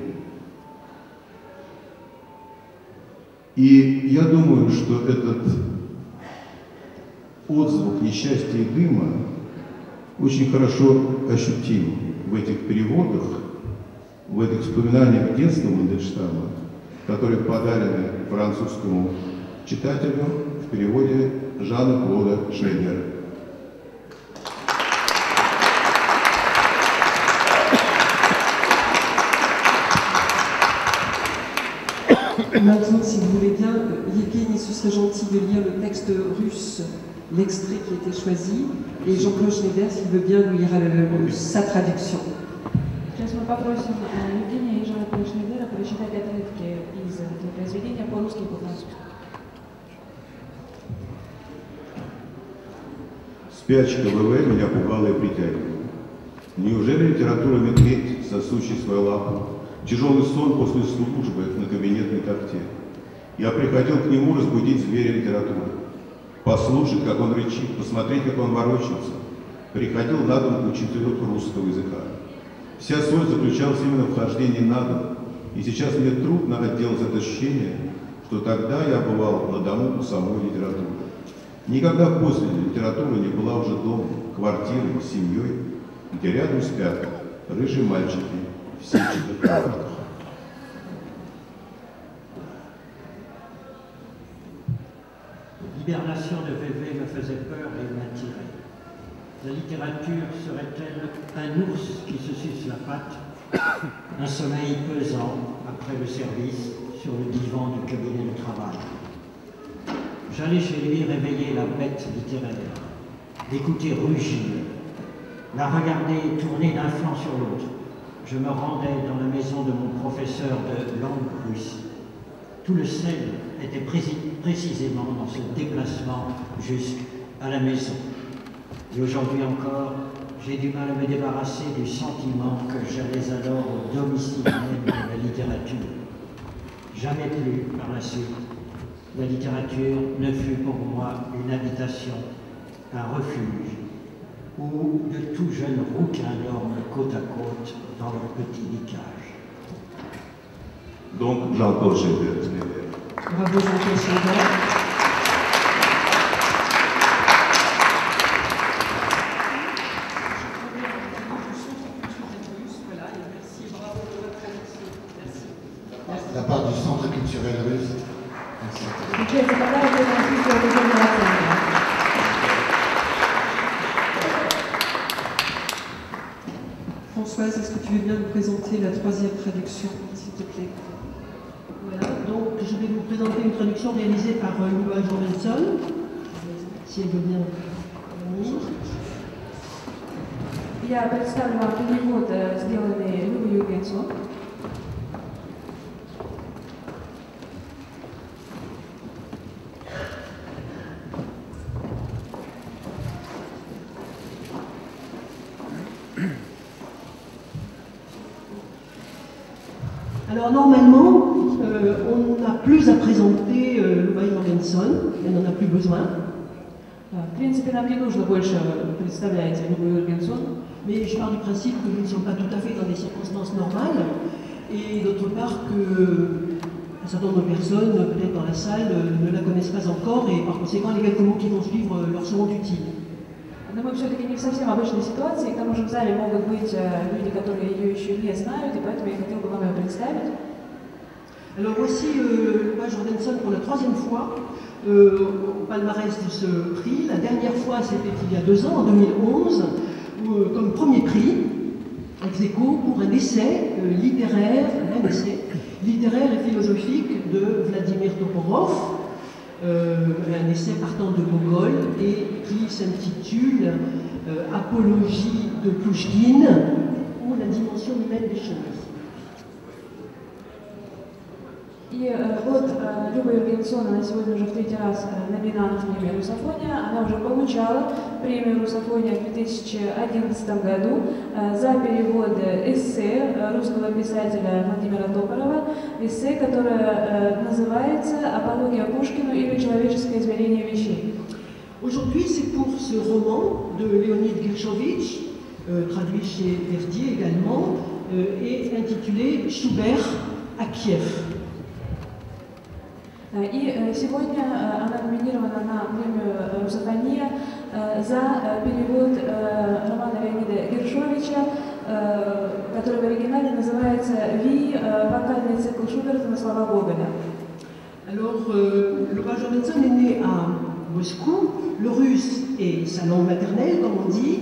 Speaker 9: И я думаю, что этот отзвук несчастья и дыма очень хорошо ощутим в этих переводах, в этих вспоминаниях детства Мандельштама, которые подарены французскому читателю в переводе Жана-Клода Шнейдера.
Speaker 6: Maintenant, si vous voulez bien, Yevgeny, ce serait gentil de lire le texte russe, l'extrait qui a été choisi, et Jean-Claude Schneider, s'il veut bien, nous lira sa traduction.
Speaker 3: Я Сейчас мы попросим Евгения и Жана-Поля Шнейдера прочитать отрывки из этого произведения по-русски и по-французски.
Speaker 9: Спячка ВВ меня пугала и притягивала. Неужели литература медведь, сосущий свою лапу, тяжелый сон после службы на кабинетной тахте? Я приходил к нему разбудить зверя литературы, послушать, как он рычит, посмотреть, как он ворочается. Приходил на дом учителю русского языка. Вся соль заключалась именно в хождении на дом, и сейчас мне трудно отделаться от ощущения, что тогда я бывал на дому у самой литературы. Никогда после литературы не была уже домом, квартирой, семьей, где рядом спят рыжие мальчики в сетчатых кроватках.
Speaker 8: L'hibernation de VV me faisait peur et m'attirait. La littérature serait-elle un ours qui se suce la patte, un sommeil pesant après le service sur le divan du cabinet de travail? J'allais chez lui réveiller la bête littéraire, l'écouter rugir, la regarder tourner d'un flanc sur l'autre. Je me rendais dans la maison de mon professeur de langue russe. Tout le sel était précisément dans ce déplacement jusqu'à la maison. Et aujourd'hui encore, j'ai du mal à me débarrasser du sentiment que j'allais alors au domicile même de la littérature. Jamais plus, par la suite, la littérature ne fut pour moi une habitation, un refuge, où de tout jeunes rouquins dorment côte à côte dans leur petit licage.
Speaker 9: Donc, Jean-Paul Шнейдер.
Speaker 7: Bravo Jean-Paul Шнейдер.
Speaker 1: La part du Centre culturel russe.
Speaker 3: Включается подарок от Российского культурного центра.
Speaker 6: Françoise, est-ce que tu veux bien nous présenter la troisième traduction, s'il te plaît?
Speaker 7: Voilà, donc je vais vous présenter une traduction réalisée par Luba Jorgensen, si elle veut bien venir.
Speaker 3: Я представлю вам перевод, сделанный Любой Юргенсон.
Speaker 7: Alors normalement, on n'a plus à présenter Luba Jorgensen, elle n'en a plus besoin.
Speaker 3: В принципе, нам не нужно больше представлять Любу Юргенсон.
Speaker 7: Mais je pars du principe que nous ne sommes pas tout à fait dans des circonstances normales, et d'autre part qu'un certain nombre de personnes, peut-être dans la salle, ne la connaissent pas encore, et par conséquent, les quelques mots qui vont suivre leur seront utiles.
Speaker 3: Но мы все-таки не в совсем обычной ситуации, к тому же в зале могут быть люди, которые ее еще не знают, и поэтому я хотела бы вам ее представить.
Speaker 7: Alors voici Luba Jorgensen pour la troisième fois au palmarès de ce prix. La dernière fois, c'était il y a 2 ans, en 2011, comme premier prix, ex aequo, pour un essai littéraire, et philosophique de Vladimir Toporov, un essai partant de Gogol et qui s'intitule Apologie de Pouchkine ou la dimension humaine des choses.
Speaker 3: И вот Люба Юргенсон, она сегодня уже в 3-й раз номинант в премии «Русофония». Она уже получала премию «Русофония» в 2011 году за перевод эссе русского писателя Владимира Топорова, эссе, которое называется «Апология Пушкину» или «Человеческое измерение вещей».
Speaker 7: Aujourd'hui, c'est pour ce roman de Léonid Guerchovitch, traduit chez Verdier également, et intitulé Schubert à Kiev.
Speaker 3: И сегодня она номинирована на премию «Русофония» за перевод романа Леонида Гершовича, который в оригинале называется «Ви. Вокальный цикл Шуберта на слова Гоголя».
Speaker 7: Alors, Luba Jorgensen est née à Moscou. Le russe est sa langue maternelle, comme on dit.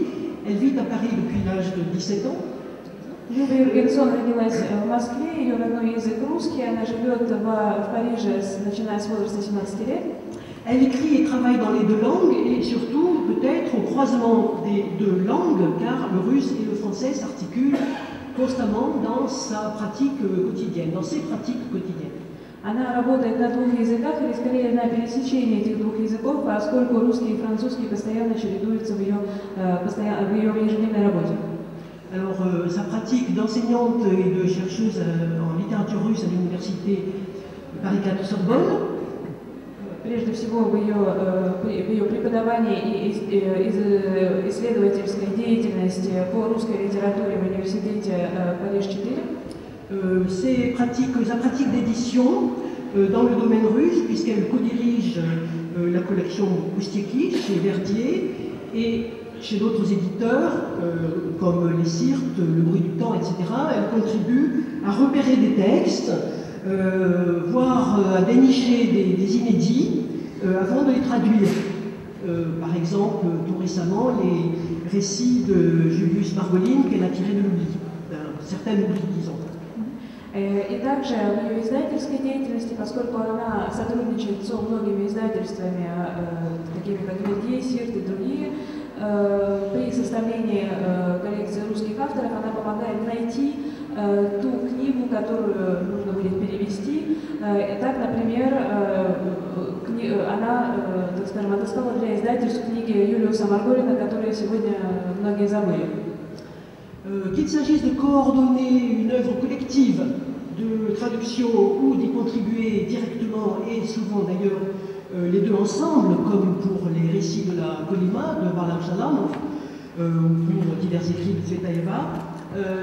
Speaker 7: Elle vit à Paris depuis l'âge de 17 ans.
Speaker 3: Люба Юргенсон родилась в Москве, ее родной язык русский, она живет в Париже, начиная с возраста 17 лет.
Speaker 7: Elle écrit et travaille dans les 2 langues et surtout peut-être au croisement des 2 langues, car le russe et le français s'articulent constamment dans sa pratique quotidienne, dans ses pratiques quotidiennes.
Speaker 3: Она работает на двух языках, или скорее на пересечении этих двух языков, поскольку русский и французский постоянно чередуются в ее ежедневной работе.
Speaker 7: Alors, sa pratique d'enseignante et de chercheuse en littérature russe à l'université Paris 4 Sorbonne.
Speaker 3: Прежде всего в ее преподавании и исследовательской деятельности по русской литературе в университете Париж-4.
Speaker 7: Sa pratique d'édition dans le domaine russe, puisqu'elle co-dirige la collection Poustieki chez Verdier et chez d'autres éditeurs comme Les Sirtes, Le Bruit du Temps, etc. Elle contribue à repérer des textes, voire à dénicher des inédits avant de les traduire. Par exemple, tout récemment, les récits de Julius Margolin qu'elle a tirés de l'oubli, d'un certain oubli, disons.
Speaker 3: И также в ее издательской деятельности, поскольку она сотрудничает со многими издательствами, такими как Вердье, Сирт и другие, при составлении коллекции русских авторов она помогает найти ту книгу, которую нужно будет перевести. Так, например, она, так скажем, отыскала для издательств книги Юлиуса Марголина, которые сегодня многие забыли.
Speaker 7: Qu'il s'agisse de coordonner une œuvre collective de traduction ou d'y contribuer directement, et souvent d'ailleurs les deux ensemble, comme pour les récits de la Colima de Varlam Shalamov ou pour divers écrits de Tsvetaeva,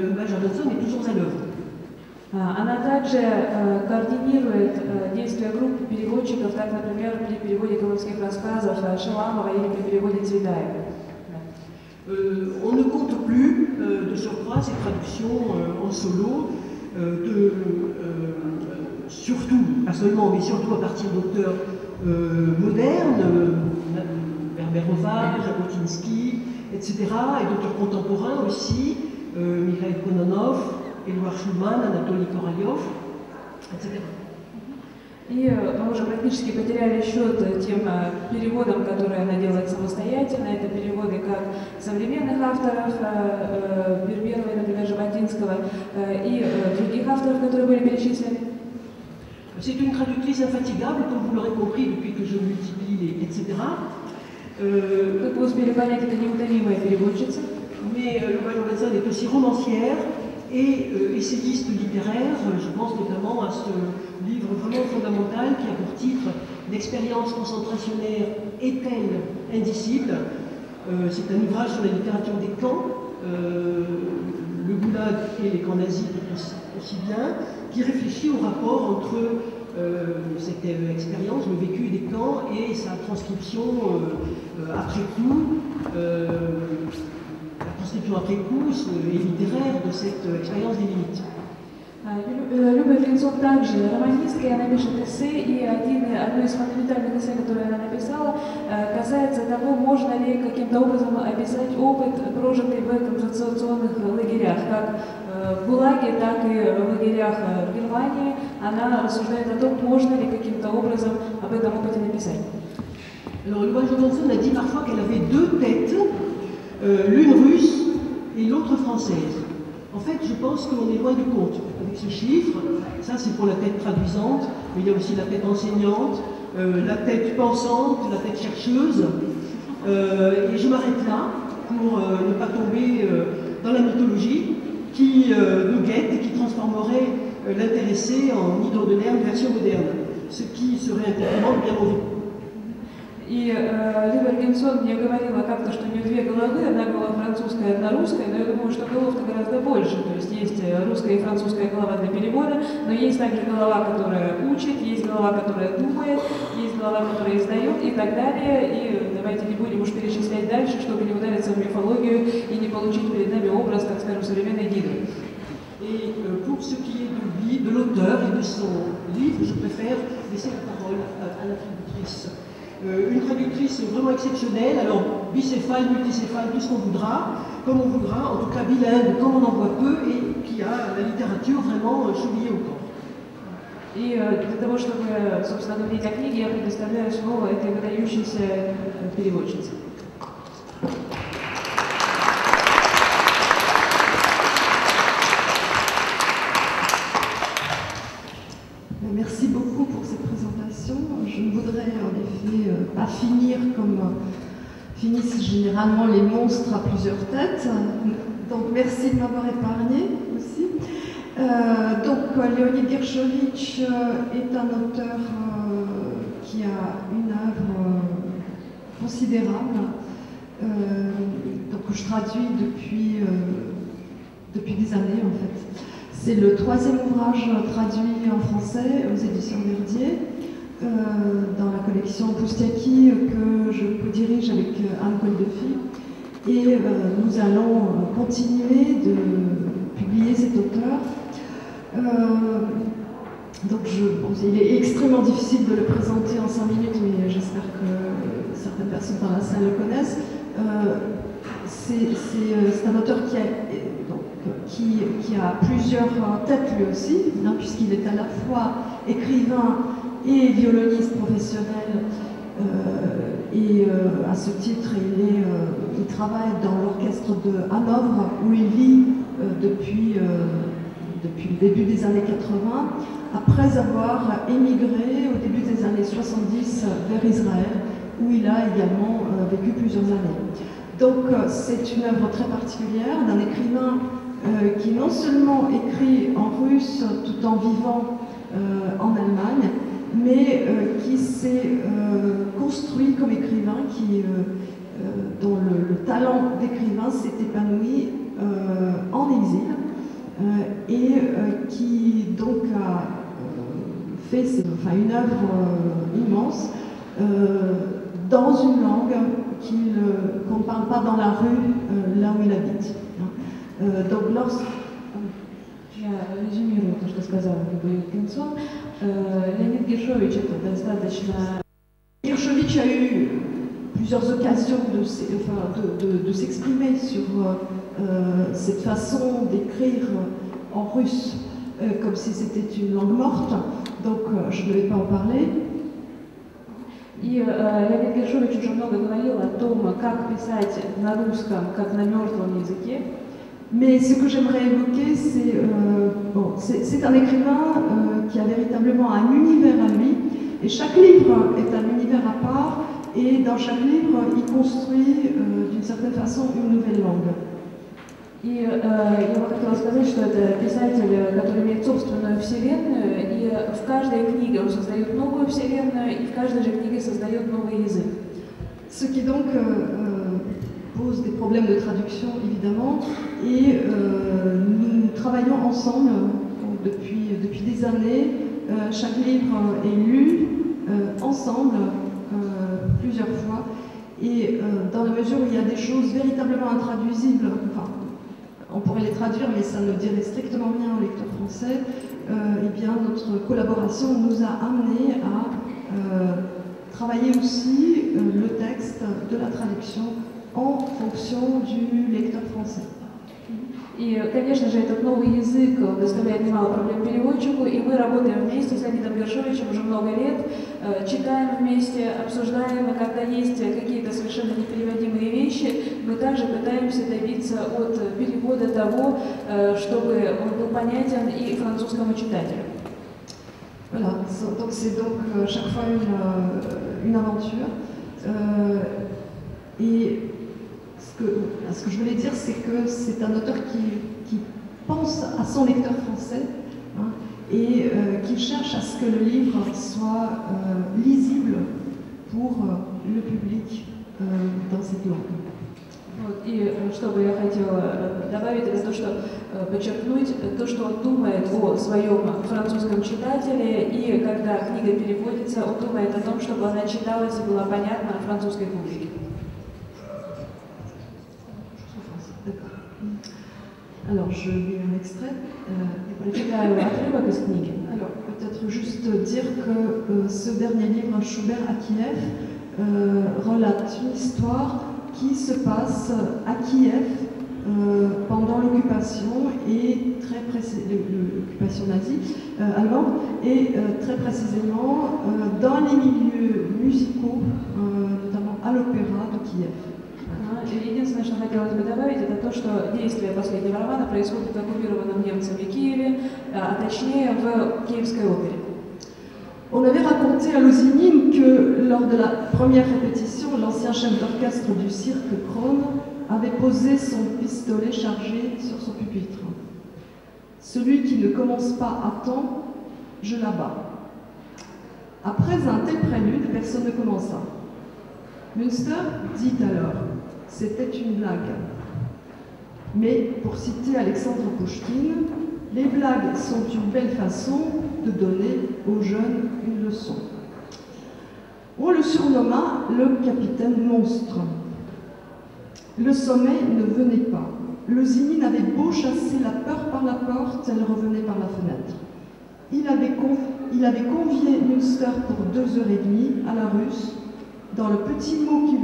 Speaker 7: Luba Johansson est toujours à l'œuvre.
Speaker 3: Она также координирует действия группы переводчиков, так, например, при переводе колымских рассказов Шаламова или при переводе Цветаева.
Speaker 7: On ne compte plus de surcroît ces traductions en solo, surtout, pas seulement, mais surtout à partir d'auteurs modernes, Berberova, Jabotinsky, etc., et d'auteurs contemporains aussi, Mikhail Kononov, Édouard Schulman, Anatoly Korolyov, etc.
Speaker 3: И мы уже практически потеряли счет тем переводам, которые она делает самостоятельно. Это переводы как современных авторов, Берберова, например, Жаботинского, и других авторов, которые были перечислены.
Speaker 7: C'est une traductrice infatigable, comme vous l'aurez compris depuis que je multiplie les etc.
Speaker 3: Как вы успели понять, это неутомимая переводчица.
Speaker 7: Mais Luba Johansson est aussi romancière et essayiste littéraire. Je pense notamment à ce livre vraiment fondamental qui a pour titre L'expérience concentrationnaire est-elle indicible? C'est un ouvrage sur la littérature des camps, le goulag et les camps nazis aussi bien, qui réfléchit au rapport entre cette expérience, le vécu des camps et sa transcription après coup. La transcription après coup et littéraire de cette expérience des limites.
Speaker 3: Люба Клинцов также романистка, и она пишет эссе, и одно из фундаментальных эссе, которое она написала, касается того, можно ли каким-то образом описать опыт, прожитый в концентрационных лагерях, как в ГУЛАГе, так и в лагерях в Германии. Она рассуждает о том, можно ли каким-то образом об этом опыте написать.
Speaker 7: Alors, Luba Johansson a dit parfois qu'elle avait deux têtes, l'une russe et l'autre française. En fait, je pense qu'on est loin du compte avec ce chiffre. Ça, c'est pour la tête traduisante, mais il y a aussi la tête enseignante, la tête pensante, la tête chercheuse. Et je m'arrête là pour ne pas tomber dans la mythologie qui nous guette et qui transformerait l'intéressé en Hydre de Lerne version moderne, ce qui serait un compliment bien mauvais.
Speaker 3: И Люба Клинцов мне говорила как-то, что у нее две головы, одна голова французская, одна русская, но я думаю, что голов-то гораздо больше. То есть есть русская и французская голова для перевода, но есть также голова, которая учит, есть голова, которая думает, есть голова, которая издает и так далее. И давайте не будем уж перечислять дальше, чтобы не удариться в мифологию и не получить перед нами образ, так скажем, современной Гидры.
Speaker 7: Et pour ce qui est de l'auteur et de son livre, je préfère laisser la parole à la traductrice. Une traductrice vraiment exceptionnelle, alors bicéphale, multicéphale, tout ce qu'on voudra, comme on voudra, en tout cas bilingue, comme on en voit peu, et qui a la littérature vraiment chevillée au corps.
Speaker 3: И для того, чтобы, собственно, говорить о книге, я предоставляю слово этой выдающейся переводчице.
Speaker 10: Merci beaucoup pour cette présentation. Je ne voudrais en effet pas finir comme finissent généralement les monstres à plusieurs têtes. Donc merci de m'avoir épargné aussi. Leonid Gershkovitch est un auteur qui a une œuvre considérable, que je traduis depuis des années en fait. C'est le 3e ouvrage traduit en français aux éditions Verdier, dans la collection Poustiaki que je co-dirige avec Anne Koldefy. Et nous allons continuer de publier cet auteur. Il est extrêmement difficile de le présenter en 5 minutes, mais j'espère que certaines personnes dans la salle le connaissent. C'est un auteur qui a plusieurs têtes lui aussi, puisqu'il est à la fois écrivain et violoniste professionnel. À ce titre, il travaille dans l'orchestre de Hanovre, où il vit depuis le début des années 80, après avoir émigré au début des années 70 vers Israël, où il a également vécu plusieurs années. Donc c'est une œuvre très particulière d'un écrivain qui non seulement écrit en russe tout en vivant en Allemagne, mais qui s'est construit comme écrivain, dont le talent d'écrivain s'est épanoui en exil, et qui donc a fait une œuvre immense dans une langue qu'on ne parle pas dans la rue, là où il habite.
Speaker 3: Я резюмирую то, что сказал Кенсон. Леонид Гершкович это достаточно...
Speaker 10: Gershkovitch a eu plusieurs occasions de s'exprimer sur cette façon d'écrire en russe comme si c'était une langue morte, donc je ne vais pas en parler.
Speaker 3: И Леонид Гершкович уже много говорил о том, как писать на русском, как на мертвом языке.
Speaker 10: Mais ce que j'aimerais évoquer, c'est un écrivain qui a véritablement un univers à lui, et chaque livre est un univers à part, et dans chaque livre, il construit d'une certaine façon une nouvelle langue.
Speaker 3: И я бы хотела сказать, что это писатель, который имеет собственную вселенную, и в каждой книге он создает новую вселенную, и в каждой же книге создает новый язык.
Speaker 10: Ce qui donc pose des problèmes de traduction évidemment, et nous travaillons ensemble depuis des années. Chaque livre est lu ensemble plusieurs fois, et dans la mesure où il y a des choses véritablement intraduisibles, on pourrait les traduire, mais ça ne dirait strictement rien au lecteur français, et bien notre collaboration nous a amené à travailler aussi le texte de la traduction en fonction du lecteur français.
Speaker 3: И, конечно же, этот новый язык доставляет немало проблем переводчику, и мы работаем вместе с Леонидом Гершковичем уже много лет, читаем вместе, обсуждаем, и когда есть какие-то совершенно непереводимые вещи, мы также пытаемся добиться от перевода того, чтобы он был понятен и французскому читателю.
Speaker 10: Voilà, donc c'est chaque fois une aventure. Et ce que je voulais dire, c'est que c'est un auteur qui pense à son lecteur français, et qui cherche à ce que le livre soit lisible pour le public dans cette langue.
Speaker 3: И что бы я хотела добавить, это то, что подчеркнуть то, что он думает о своем французском читателе, и когда книга переводится, он думает о том, чтобы она читалась и была понятна французской публике.
Speaker 10: Alors, je lis un extrait. Alors, peut-être juste dire que ce dernier livre, Schubert à Kiev, relate une histoire qui se passe à Kiev pendant l'occupation, et l'occupation nazie allemande, et très précisément dans les milieux musicaux, notamment à l'opéra de Kiev.
Speaker 3: Единственное, что хотелось бы добавить, это то, что действие последнего романа происходит в оккупированном немцами Киеве, а точнее в Киевской опере.
Speaker 10: On avait raconté à Lozimine que lors de la première répétition, l'ancien chef d'orchestre du cirque Krone avait posé son pistolet chargé sur son pupitre. Celui qui ne commence pas à temps, je l'abats. Après un tel prélude, personne ne commença. Münster dit alors, c'était une blague. Mais, pour citer Alexandre Pouchkine, les blagues sont une belle façon de donner aux jeunes une leçon. On le surnomma le capitaine monstre. Le sommeil ne venait pas. Lozimine avait beau chasser la peur par la porte, elle revenait par la fenêtre. Il avait convié Münster pour 2h30 à la Russe. Dans le petit mot qu'il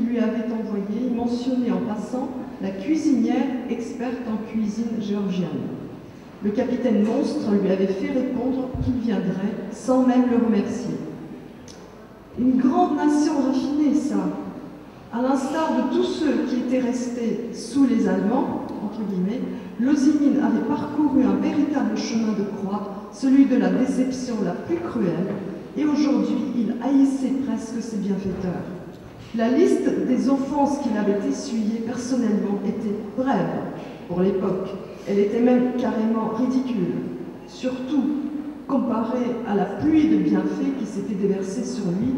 Speaker 10: lui avait envoyé, il mentionnait en passant la cuisinière experte en cuisine géorgienne. Le capitaine monstre lui avait fait répondre qu'il viendrait sans même le remercier. Une grande nation raffinée, ça. À l'instar de tous ceux qui étaient restés sous les Allemands, entre guillemets, Lozimine avait parcouru un véritable chemin de croix, celui de la déception la plus cruelle, et aujourd'hui il haïssait presque ses bienfaiteurs. La liste des offenses qu'il avait essuyées personnellement était brève pour l'époque. Elle était même carrément ridicule, surtout comparée à la pluie de bienfaits qui s'était déversée sur lui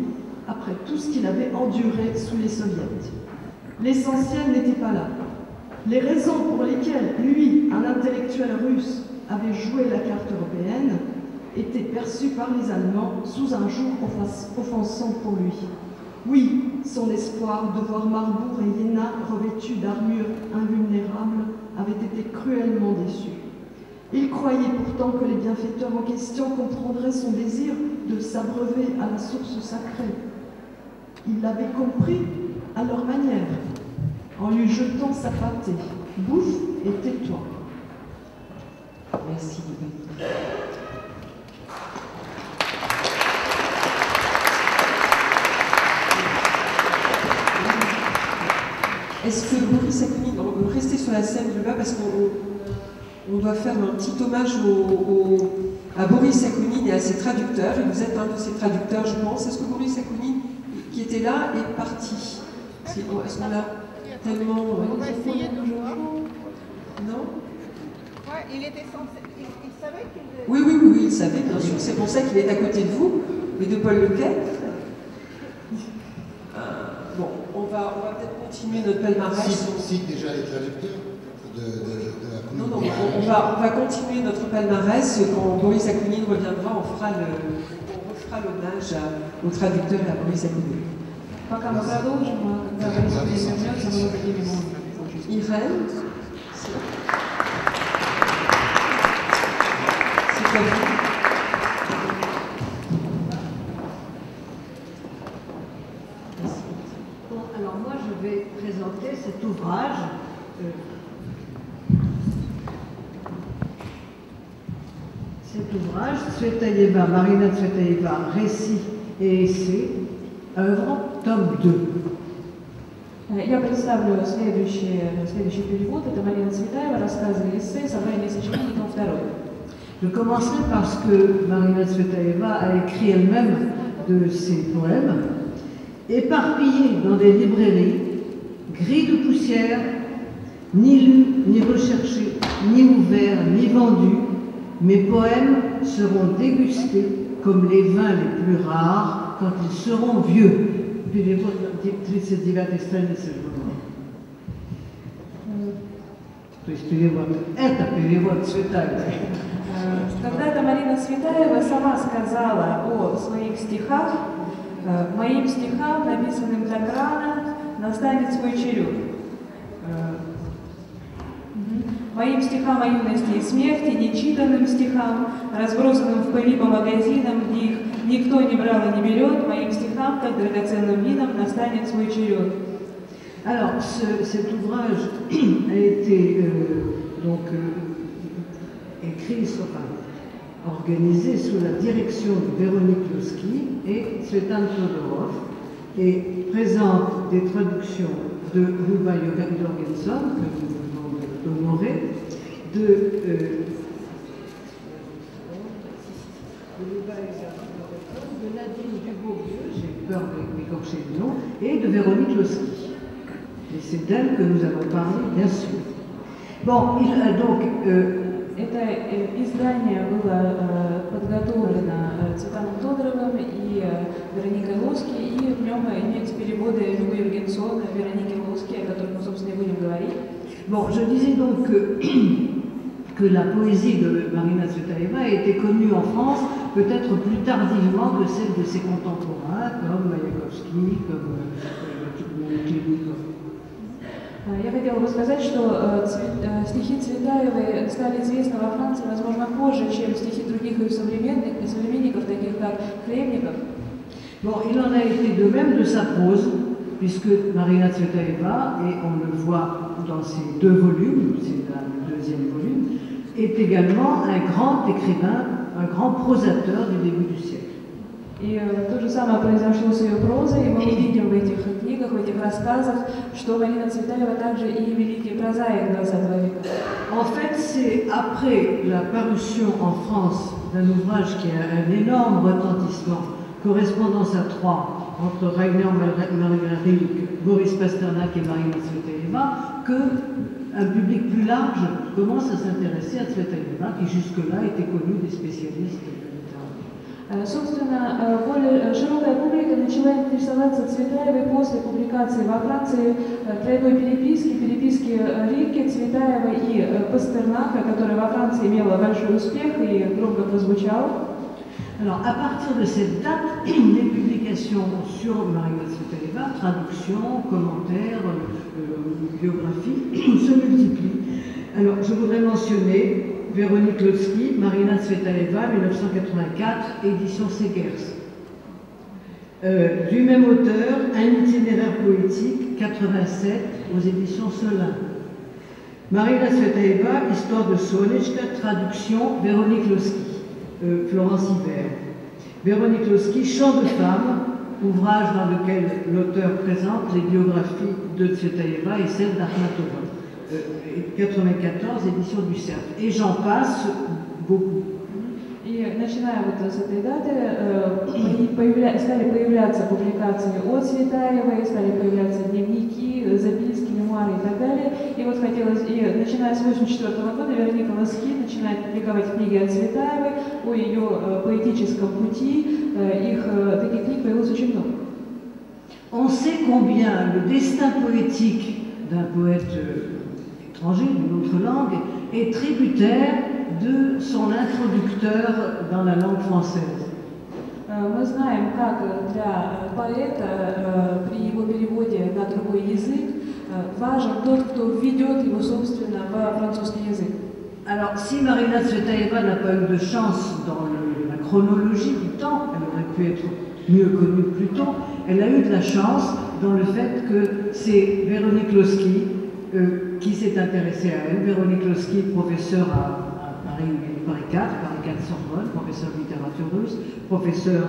Speaker 10: après tout ce qu'il avait enduré sous les soviets. L'essentiel n'était pas là. Les raisons pour lesquelles lui, un intellectuel russe, avait joué la carte européenne étaient perçues par les Allemands sous un jour offensant pour lui. Oui, son espoir de voir Marbourg et Iéna revêtus d'armures invulnérables avait été cruellement déçu. Il croyait pourtant que les bienfaiteurs en question comprendraient son désir de s'abreuver à la source sacrée. Ils l'avaient compris à leur manière, en lui jetant sa pâtée. Bouffe et tais-toi.
Speaker 6: Merci. Est-ce que Boris Akounine, restez sur la scène de là parce qu'on doit faire un petit hommage à Boris Akounine et à ses traducteurs. Et vous êtes un de ses traducteurs, je pense. Est-ce que Boris Akounine, qui était là, est parti? Est-ce qu'on a tellement...
Speaker 11: On va essayer de le voir.
Speaker 6: Non?
Speaker 11: Ouais, il était censé... Il savait qu'il...
Speaker 6: Oui, il savait, bien sûr. C'est pour ça qu'il est à côté de vous, et de Paul Lequet. Bon, on va peut-être continuer notre palmarès.
Speaker 1: Cite déjà les traducteurs de la
Speaker 6: Non, on va continuer notre palmarès. Quand Boris Akounine reviendra, on refera l'hommage au traducteur et à Boris Akounine.
Speaker 3: Пока мы продолжим, когда Борис вернется, мы дадим ему.
Speaker 6: Irène, c'est à vous.
Speaker 12: Bon, alors moi je vais présenter cet ouvrage. Cet ouvrage, Tsvetaeva, Marina Tsvetaeva, récit et essai, œuvre, tome 2.
Speaker 3: Я представлю следующий перевод. Это Марина Цветаева, рассказы и эссе, собрание сочинений, том 2.
Speaker 12: Je commencerai parce que Marina Tsvetaeva a écrit elle-même de ses poèmes, éparpillés dans des librairies, gris de poussière, ni lus, ni recherchés, ni ouverts, ni vendus. Mes poèmes seront dégustés comme les vins les plus rares quand ils seront vieux. Перевод 39 страницы журнала. То есть перевод, это перевод Цветаевой.
Speaker 3: Когда-то Марина Цветаева сама сказала о своих стихах: «Моим стихам, написанным так рано, настанет свой черед». Моим стихам о юности и смерти, нечитанным стихам, разбросанным в пыли по магазинам, где их никто не брал и не берет, моим стихам, как драгоценным вином, настанет свой черед.
Speaker 12: Alors, cet ouvrage a été écrit, organisé sous la direction de Véronique Losky et Tsvetan Todorov et présente des traductions de Ruba Jorgenson, que nous venons d'honorer, de Nadine Dubourdieu, j'ai peur d'écorcher le nom, et de Véronique Loski. Et c'est d'elle que nous avons parlé, bien sûr. Bon,
Speaker 3: Это издание было подготовлено Цветаном Тодоровым и Вероникой Лоски, и в нем имеются переводы Любы Юргенсон, Вероники Лоски, о которых мы, собственно, и будем говорить.
Speaker 12: Bon, je disais donc que la poésie de Marina Tsvetaeva a été connue en France peut-être plus tardivement que celle de ses contemporains, comme Mayakovsky, comme Klebnikov.
Speaker 3: Я хотела бы сказать, что стихи Цветаевой стали известны во Франции, возможно, позже, чем стихи других ее современников, таких как Хлебников.
Speaker 12: Bon, il en a été de même de sa prose, puisque Marina Tsvetaeva, et on le voit dans ses deux volumes, c'est le deuxième volume, est également un grand écrivain, un grand prosateur du début du siècle.
Speaker 3: И то же самое произошло с ее прозой, и мы увидим в этих книгах, в этих рассказах, что Марина Цветаева также и великий прозаик 20 века.
Speaker 12: En fait, c'est après la parution en France d'un ouvrage qui a un énorme retentissement, Correspondance à trois, entre Rainer Maria-Rilke, Boris Pasternak et Marina Tsvetaeva, qu'un public plus large commence à s'intéresser à Tsvetaeva, qui jusque-là était connue des spécialistes.
Speaker 3: Собственно, более широкая публика начала интересоваться Цветаевой после публикации во Франции тройной переписки Рильке, Цветаева и Пастернака, которая во Франции имела большой успех и громко прозвучала.
Speaker 12: Alors, à partir de cette date, les publications sur Marina Tsvetaeva, traductions, commentaires, biographies, se multiplient. Alors, je voudrais mentionner Véronique Loski, Marina Tsvetaeva, 1984, édition Segers. Du même auteur, Un itinéraire poétique, 87, aux éditions Solin. Marina Tsvetaeva, Histoire de Sonečka, traduction, Véronique Loski, Florence Hiver. Véronique Loski, Chant de femme, ouvrage dans lequel l'auteur présente les biographies de Tsvetaeva et celles d'Akhmatova. 94, édition du Cercle. Et j'en passe beaucoup.
Speaker 3: И начиная вот с этой даты стали появляться публикации о Цветаевой, стали появляться дневники, записки, мемуары и так далее. И вот хотелось, и начиная с 1984 года Вероника Лоски начинает публиковать книги о Цветаевой, о ее поэтическом пути. Таких книг появилось очень много.
Speaker 12: On sait combien le destin poétique d'un poète étranger, d'une autre langue, est tributaire de son introducteur dans la langue française.
Speaker 3: Мы знаем, как для поэта при его переводе на другой язык важен тот, кто введет его, собственно, во французский язык.
Speaker 12: Alors, si Marina Tsvetaeva n'a pas eu de chance dans la chronologie du temps, elle aurait pu être mieux connue plus tôt, elle a eu de la chance dans le fait que c'est Véronique Loski qui s'est intéressée à elle. Véronique Loski, professeure à Paris 4 Sorbonne, professeur de littérature russe, professeur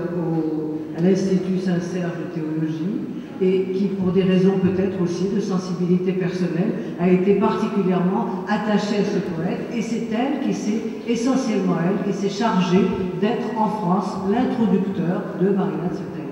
Speaker 12: à l'Institut Saint-Serge de théologie, et qui, pour des raisons peut-être aussi de sensibilité personnelle, a été particulièrement attachée à ce poète, et c'est elle qui s'est, essentiellement elle, qui s'est chargée d'être en France l'introducteur de Marina Tsvetaeva.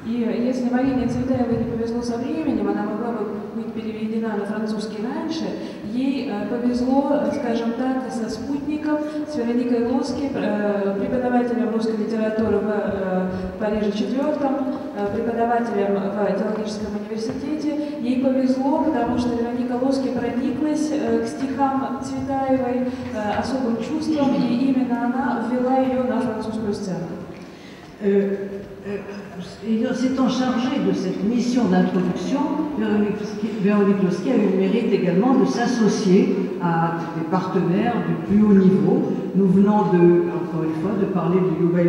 Speaker 3: И если Марине Цветаевой не повезло со временем, она могла бы быть переведена на французский раньше, ей повезло, скажем так, со спутником, с Вероникой Лоски, преподавателем русской литературы в Париже 4-м, преподавателем в теологическом университете. Ей повезло, потому что Вероника Лоски прониклась к стихам Цветаевой особым чувством, и именно она ввела ее на французскую сцену.
Speaker 12: S'étant chargée de cette mission d'introduction, Véronique Loski a eu le mérite également de s'associer à des partenaires du plus haut niveau. Nous venons encore une fois, de parler de Luba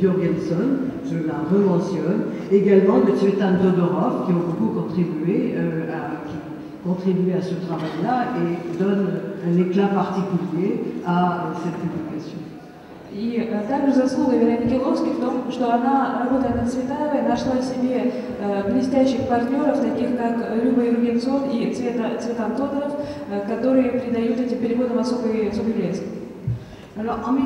Speaker 12: Jurgenson, je la rementionne, également de Tsvetan Todorov, qui ont beaucoup contribué à ce travail-là et donnent un éclat particulier à cette publication.
Speaker 3: И также заслуга Вероники Лоски в том, что она, работая над Цветаевой, нашла себе блестящих партнеров, таких как Люба Юргенсон и Цветан Тодоров, которые придают этим переводам особый блеск.
Speaker 12: Alors en 1994-95,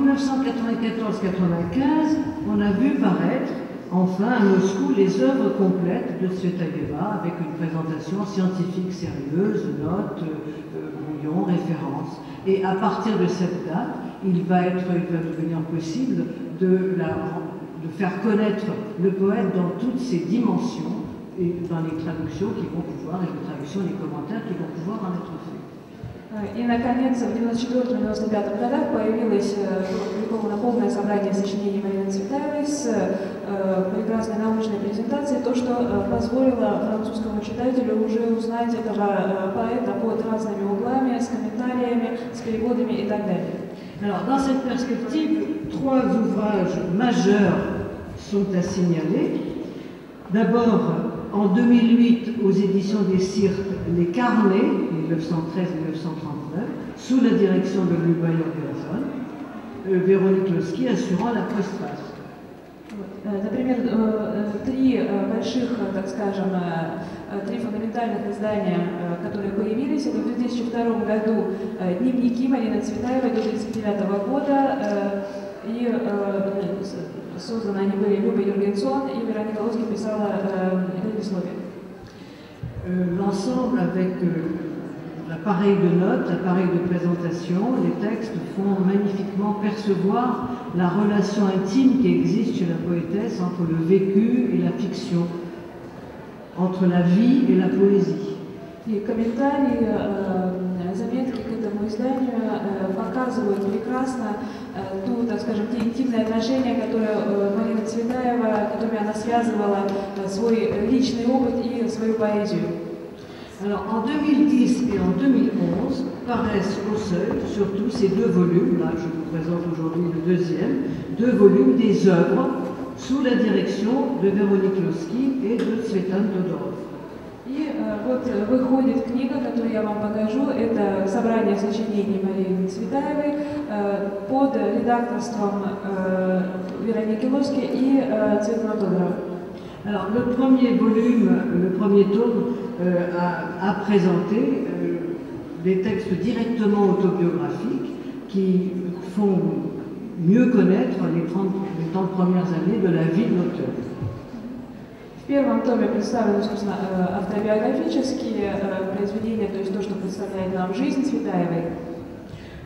Speaker 12: on a vu paraître enfin à Moscou les œuvres complètes de Tsvetaeva avec une présentation scientifique sérieuse, notes, brouillons, références. Et à partir de cette date, il va devenir possible de faire connaître le poète dans toutes ses dimensions et dans les traductions qui vont pouvoir, et les traductions et les commentaires qui vont pouvoir en être faits.
Speaker 3: И, наконец, в 1994-1995 годах появилось опубликовано полное собрание сочинений Марины Цветаевой с прекрасной научной презентацией, то, что позволило французскому читателю уже узнать этого поэта под разными углами, с комментариями, с переводами и так далее.
Speaker 12: Alors, dans cette perspective, 3 ouvrages majeurs sont à signaler. D'abord, en 2008, aux éditions des Cirques, les carnets, 1913-1939, sous la direction de Luba Jorgenson, Véronique Losky assurant la postface.
Speaker 3: Например, 3 больших, так скажем, 3 фундаментальных издания, которые появились, это в 2002 году дневники Марины Цветаевой до 1939 года, и созданы они были Любой Юргенсон, и Вероника Лосky писала предисловие.
Speaker 12: L'ensemble avec l'appareil de notes, l'appareil de présentation, les textes font magnifiquement percevoir la relation intime qui existe chez la poétesse entre le vécu et la fiction, entre la vie et la poésie.
Speaker 3: И комментарии, заметки к этому изданию показывают прекрасно ту, так скажем, те интимные отношения, которые Марина Цветаева, которыми она связывала свой личный опыт и свою поэзию.
Speaker 12: Alors, en 2010 et en 2011 paraissent au seuil, surtout ces 2 volumes, là je vous présente aujourd'hui le deuxième, 2 volumes des œuvres sous la direction de Véronique Losky et de Tsvetan Todorov.
Speaker 3: И вот выходит книга, которую я вам покажу, это собрание сочинений Марины Цветаевой под редакторством Вероники Лосky и Цветана Тодорова.
Speaker 12: Alors, le premier volume, le premier tome a présenté des textes directement autobiographiques qui font mieux connaître les 30 premières années de la vie de l'auteur.
Speaker 3: В первом томе представлены, собственно, автобиографические произведения, то есть то, что представляет нам жизнь Цветаевой.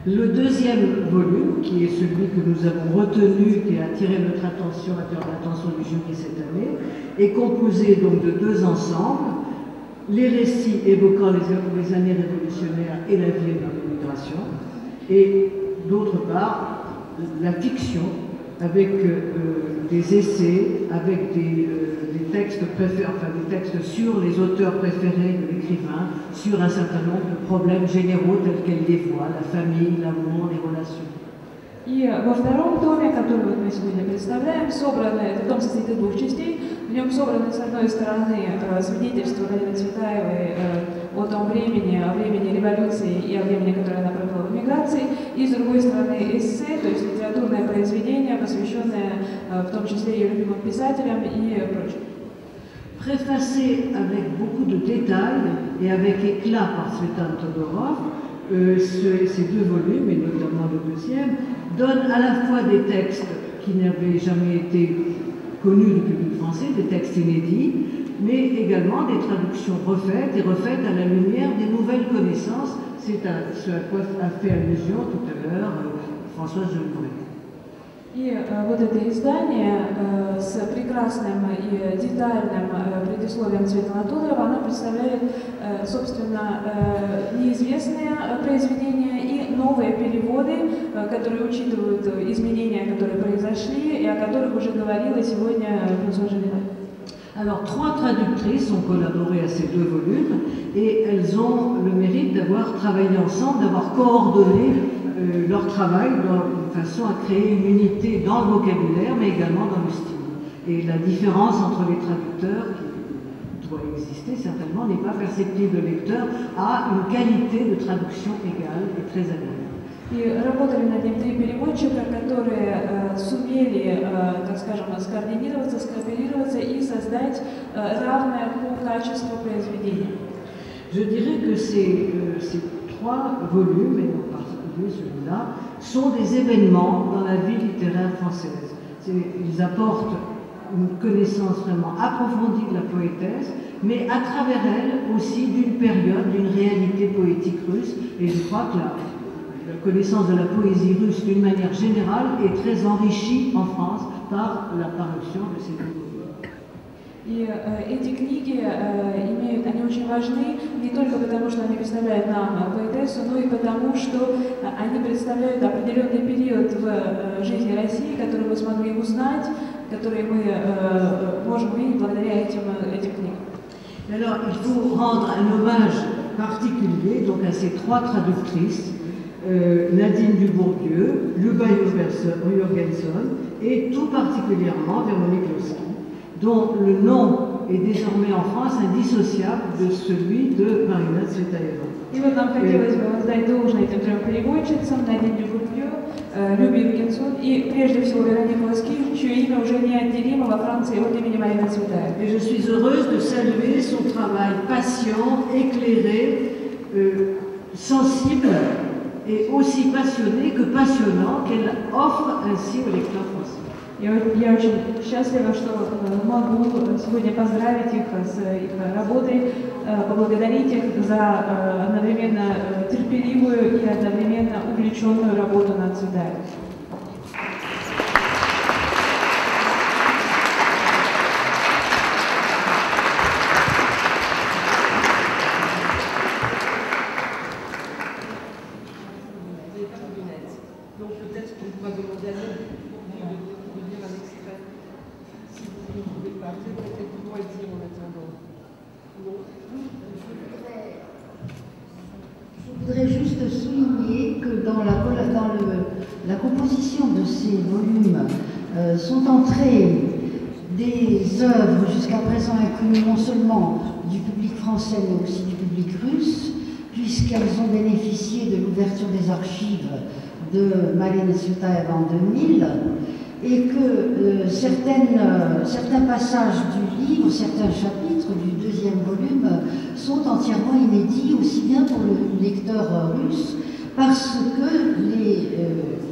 Speaker 12: Le deuxième volume, qui est celui que nous avons retenu, qui a attiré notre attention, l'attention du jury cette année, est composé donc de 2 ensembles, les récits évoquant les années révolutionnaires et la vie dans l'immigration, et d'autre part, la fiction, avec des essais, avec des textes des textes sur les auteurs préférés de l'écrivain, sur un certain nombre de problèmes généraux tels qu'elle les voit, la famille, l'amour, les relations.
Speaker 3: И во втором томе, который вот мы сегодня представляем, собраны, этот том состоит из 2 частей, в нем собраны, с одной стороны, свидетельства Марины Цветаевой о том времени, о времени революции и о времени, которое она провела в эмиграции, и, с другой стороны, эссе, то есть литературное произведение, посвященное в том числе ее любимым писателям и прочим.
Speaker 12: Préfacé avec beaucoup de détails et avec éclat par Tsvetan Todorov, ces 2 volumes, et notamment le deuxième, donnent à la fois des textes qui n'avaient jamais été connus du public français, des textes inédits, mais également des traductions refaites à la lumière des nouvelles connaissances. C'est ce à quoi a fait allusion tout à l'heure Françoise Genebré.
Speaker 3: И вот это издание с прекрасным и детальным предисловием Цветана Тодорова, оно представляет, собственно, неизвестные произведения и новые переводы, которые учитывают изменения, которые произошли и о которых уже говорила сегодня Françoise Genebré.
Speaker 12: Alors, 3 traductrices ont collaboré à ces 2 volumes et elles ont le mérite d'avoir travaillé ensemble, d'avoir coordonné leur travail de façon à créer une unité dans le vocabulaire mais également dans le style. Et la différence entre les traducteurs, qui doit exister certainement, n'est pas perceptible. Le lecteur a une qualité de traduction égale et très agréable.
Speaker 3: И работали над ним 3 переводчика, которые сумели, так скажем, скоординироваться, скооперироваться и создать равное по качеству произведения.
Speaker 12: Je dirais que ces 3 volumes, et en particulier celui-là, sont des événements dans la vie littéraire française. Ils apportent une connaissance vraiment approfondie de la poétesse, mais à travers elle aussi d'une période, d'une réalité poétique russe. Et je crois que la connaissance de la poésie russe d'une manière générale est très enrichie en France par la parution de ces deux volumes.
Speaker 3: И эти книги они очень важны не только потому, что они представляют нам поэтессу, но и потому, что они представляют определенный период в жизни России, который мы смогли узнать, который мы можем увидеть благодаря этим книгам.
Speaker 12: Alors, il faut rendre un hommage particulier donc à ces trois traductrices, Nadine Dubourdieu, Luba Jürgenson et tout particulièrement Véronique Losky, dont le nom est désormais en France indissociable de celui de Marina Tsvetaeva.
Speaker 3: И вот нам хотелось бы воздать должное этим трем переводчицам, Надин Дюбурдью, Любе Юргенсон и прежде всего Веронике Лоски, чье имя уже неотделимо во Франции от имени Марины Цветаевой.
Speaker 12: Et je suis heureuse de saluer son travail patient, éclairé, sensible et aussi passionné que passionnant qu'elle offre ainsi aux lecteurs français.
Speaker 3: Я очень счастлива, что могу сегодня поздравить их с их работой, поблагодарить их за одновременно терпеливую и одновременно увлеченную работу над Цветаевой.
Speaker 13: Je voudrais juste souligner que dans la composition de ces volumes sont entrées des œuvres jusqu'à présent inconnues non seulement du public français mais aussi du public russe, puisqu'elles ont bénéficié de l'ouverture des archives de Marina Tsvetaeva en 2000, et que certains passages du livre, certains chapitres du deuxième volume sont entièrement inédits, aussi bien pour le lecteur russe, parce que les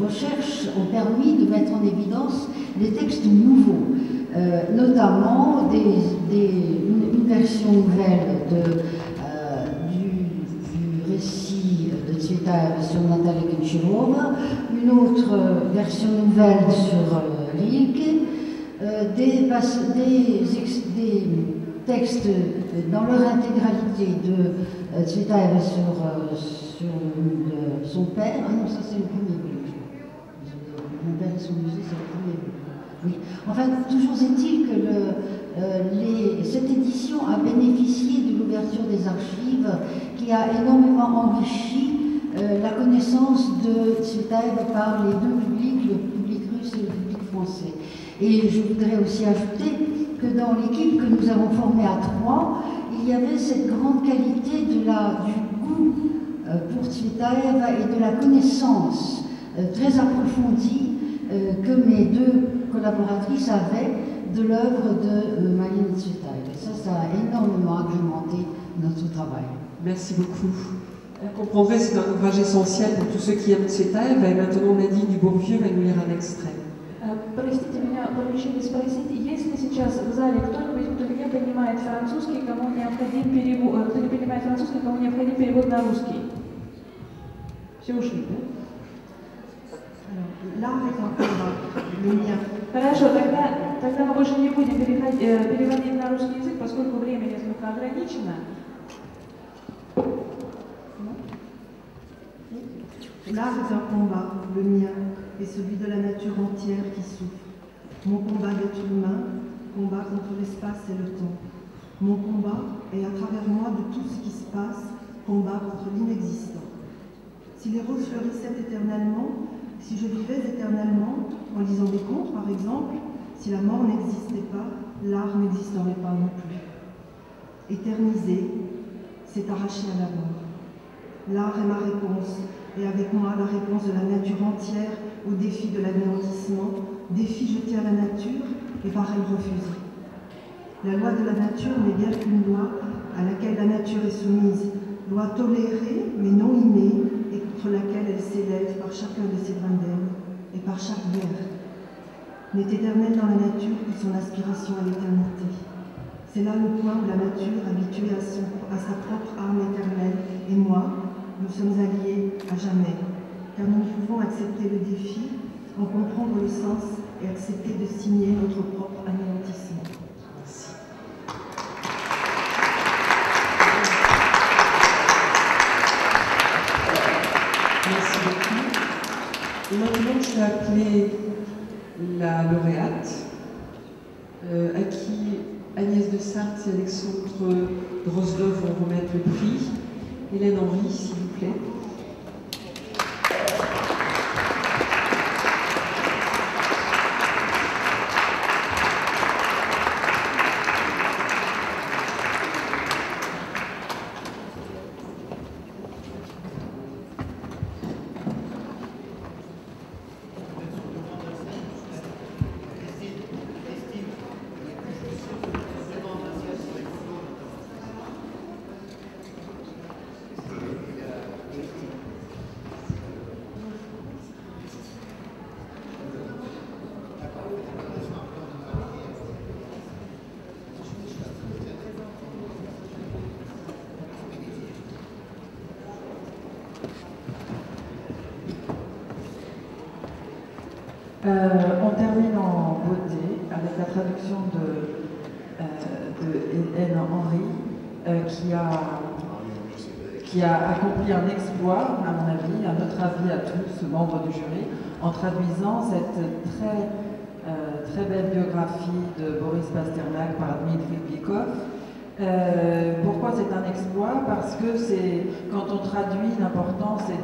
Speaker 13: recherches ont permis de mettre en évidence des textes nouveaux, notamment une version nouvelle du récit de Tsvetaeva sur Natalia Goncharova, une autre version nouvelle sur Rilke, des textes dans leur intégralité de Tsvetaeva sur son père. Ah non, ça c'est le premier volume. Mon père et son musée, c'est le premier volume. Oui. Enfin, toujours est-il que cette édition a bénéficié de l'ouverture des archives qui a énormément enrichi la connaissance de Tsvetaeva par les deux publics, le public russe et le public français. Et je voudrais aussi ajouter que dans l'équipe que nous avons formée à trois, il y avait cette grande qualité du goût pour Tsvetaeva et de la connaissance très approfondie que mes deux collaboratrices avaient de l'œuvre de Marina Tsvetaeva. Et ça a énormément agrémenté notre travail.
Speaker 6: Merci beaucoup. Vous comprendrez, c'est un ouvrage essentiel pour tous ceux qui aiment Tsvetaeva. Et maintenant, Nadine Dubourdieu va nous lire un extrait.
Speaker 3: Простите меня, поручили спросить, есть ли сейчас в зале кто-нибудь, кто не понимает французский, кому необходим перевод, кто не понимает французский, кому необходим перевод на русский? Все ушли, да? Хорошо, тогда мы больше не будем переводить на русский язык, поскольку время несколько ограничено.
Speaker 10: L'art est un combat, le mien, et celui de la nature entière qui souffre. Mon combat d'être humain, combat contre l'espace et le temps. Mon combat est à travers moi de tout ce qui se passe, combat contre l'inexistant. Si les roses fleurissaient éternellement, si je vivais éternellement, en lisant des contes par exemple, si la mort n'existait pas, l'art n'existerait pas non plus. Éterniser, c'est arracher à la mort. L'art est ma réponse, et avec moi la réponse de la nature entière au défi de l'anéantissement, défi jeté à la nature et par elle refusé. La loi de la nature n'est guère qu'une loi à laquelle la nature est soumise, loi tolérée mais non innée et contre laquelle elle s'élève par chacun de ses brins d'herbe et par chaque vers, n'est éternelle dans la nature que son aspiration à l'éternité. C'est là le point où la nature, habituée à sa propre âme éternelle, et moi, nous sommes alliés à jamais, car nous pouvons accepter le défi, en comprendre le sens et accepter de signer notre propre anéantissement.
Speaker 6: Merci. Merci beaucoup. Et maintenant, je vais appeler la lauréate, à qui Agnès de Sarthe et Alexandre Drozdov vont remettre le prix. Hélène Henry, s'il vous plaît.
Speaker 14: On termine en beauté avec la traduction de Hélène Henry qui a accompli un exploit, à mon avis, à notre avis à tous, membres du jury, en traduisant cette très belle biographie de Boris Pasternak par Dmitri Bykov. Pourquoi c'est un exploit? Parce que quand on traduit, l'important c'est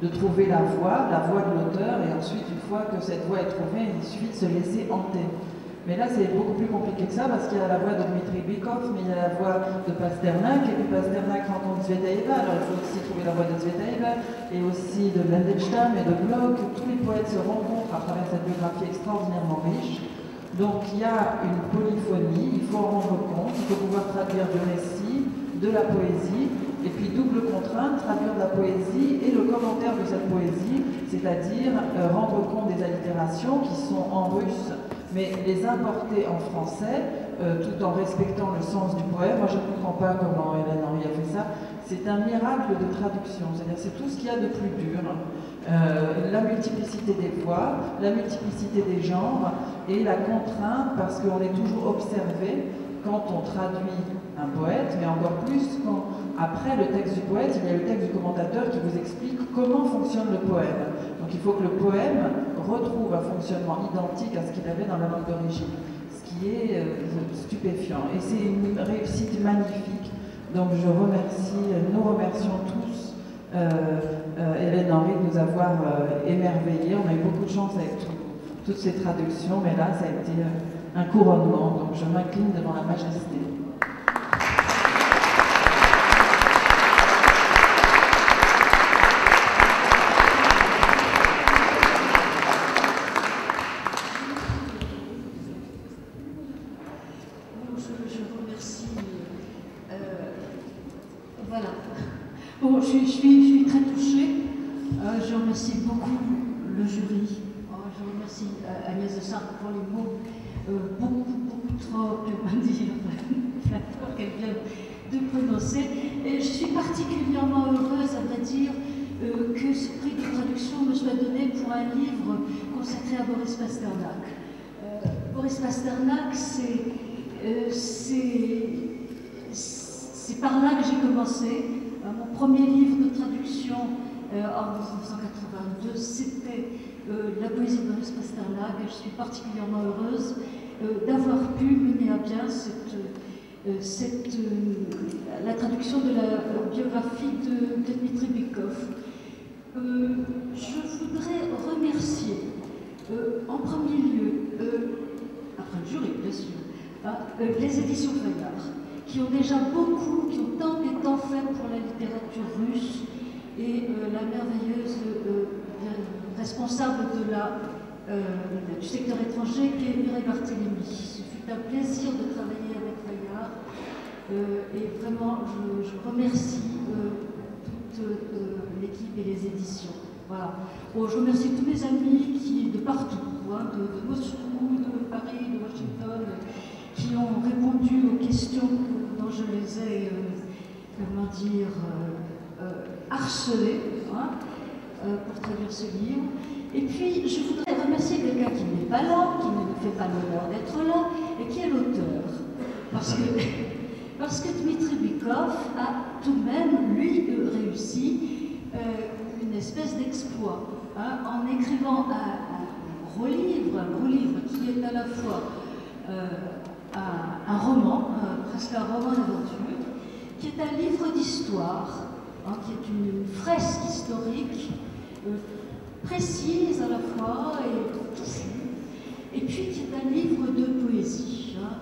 Speaker 14: de trouver la voix de l'auteur, et ensuite, une fois que cette voix est trouvée, il suffit de se laisser hanter. Mais là, c'est beaucoup plus compliqué que ça, parce qu'il y a la voix de Dmitri Bykov, mais il y a la voix de Pasternak, et puis Pasternak rencontre Tsvetaeva, alors il faut aussi trouver la voix de Tsvetaeva, et aussi de Mandelstam et de Bloch. Tous les poètes se rencontrent à travers cette biographie extraordinairement riche. Donc il y a une polyphonie, il faut en rendre compte, il faut pouvoir traduire du récit, de la poésie, et puis double contrainte, traduire de la poésie et le commentaire de cette poésie, c'est-à-dire rendre compte des allitérations qui sont en russe, mais les importer en français, tout en respectant le sens du poème. Moi je ne comprends pas comment Hélène Henry a fait ça. C'est un miracle de traduction, c'est-à-dire c'est tout ce qu'il y a de plus dur. La multiplicité des voix, la multiplicité des genres et la contrainte, parce qu'on est toujours observé quand on traduit un poète, mais encore plus quand, après le texte du poète, il y a le texte du commentateur qui vous explique comment fonctionne le poème. Donc il faut que le poème retrouve un fonctionnement identique à ce qu'il avait dans la langue d'origine, ce qui est stupéfiant. Et c'est une réussite magnifique. Donc nous remercions tous Hélène Henry de nous avoir émerveillés. On a eu beaucoup de chance avec toutes ces traductions, mais là ça a été un couronnement. Donc je m'incline devant la majesté.
Speaker 15: Bon, je suis très touchée. Je remercie beaucoup le jury. Je remercie Agnès de Sarthe pour les mots beaucoup trop, je vais dire, flatteurs qu'elle vient de prononcer. Et je suis particulièrement heureuse, à vrai dire, que ce prix de traduction me soit donné pour un livre consacré à Boris Pasternak. Boris Pasternak, c'est par là que j'ai commencé. Mon premier livre de traduction en 1982, c'était la poésie de Boris Pasternak, et je suis particulièrement heureuse d'avoir pu mener à bien la traduction de la biographie de Dmitri Bykov. Je voudrais remercier en premier lieu, après le jury bien sûr, les éditions Fayard, qui ont déjà qui ont tant et tant fait pour la littérature russe, et la merveilleuse responsable du secteur étranger qui est Mireille Barthélémy. Ce fut un plaisir de travailler avec Fayard, et vraiment je remercie toute l'équipe et les éditions. Voilà. Bon, je remercie tous mes amis qui, de partout, hein, de Moscou, de Paris, de Washington, qui ont répondu aux questions dont je les ai, comment dire, harcelées, hein, pour traduire ce livre. Et puis, je voudrais remercier quelqu'un qui n'est pas là, qui ne nous fait pas l'honneur d'être là, et qui est l'auteur. Parce que Dmitri Bykov a tout de même, lui, réussi une espèce d'exploit, hein, en écrivant un gros livre qui est à la fois un roman, presque un roman d'aventure, qui est un livre d'histoire, hein, qui est une fresque historique précise à la fois et touchante, et puis qui est un livre de poésie. Hein.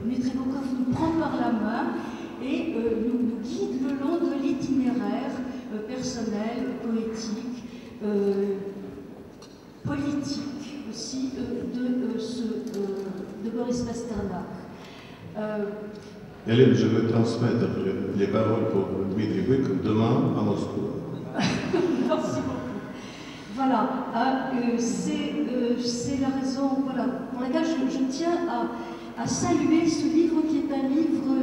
Speaker 15: Dmitri Bykov nous prend par la main et nous guide le long de l'itinéraire personnel, poétique, politique aussi de Boris Pasternak.
Speaker 9: Hélène, je vais transmettre les paroles pour Dmitri Bykov demain à Moscou.
Speaker 15: Merci beaucoup. Voilà, c'est la raison pour laquelle je tiens à saluer ce livre qui est un livre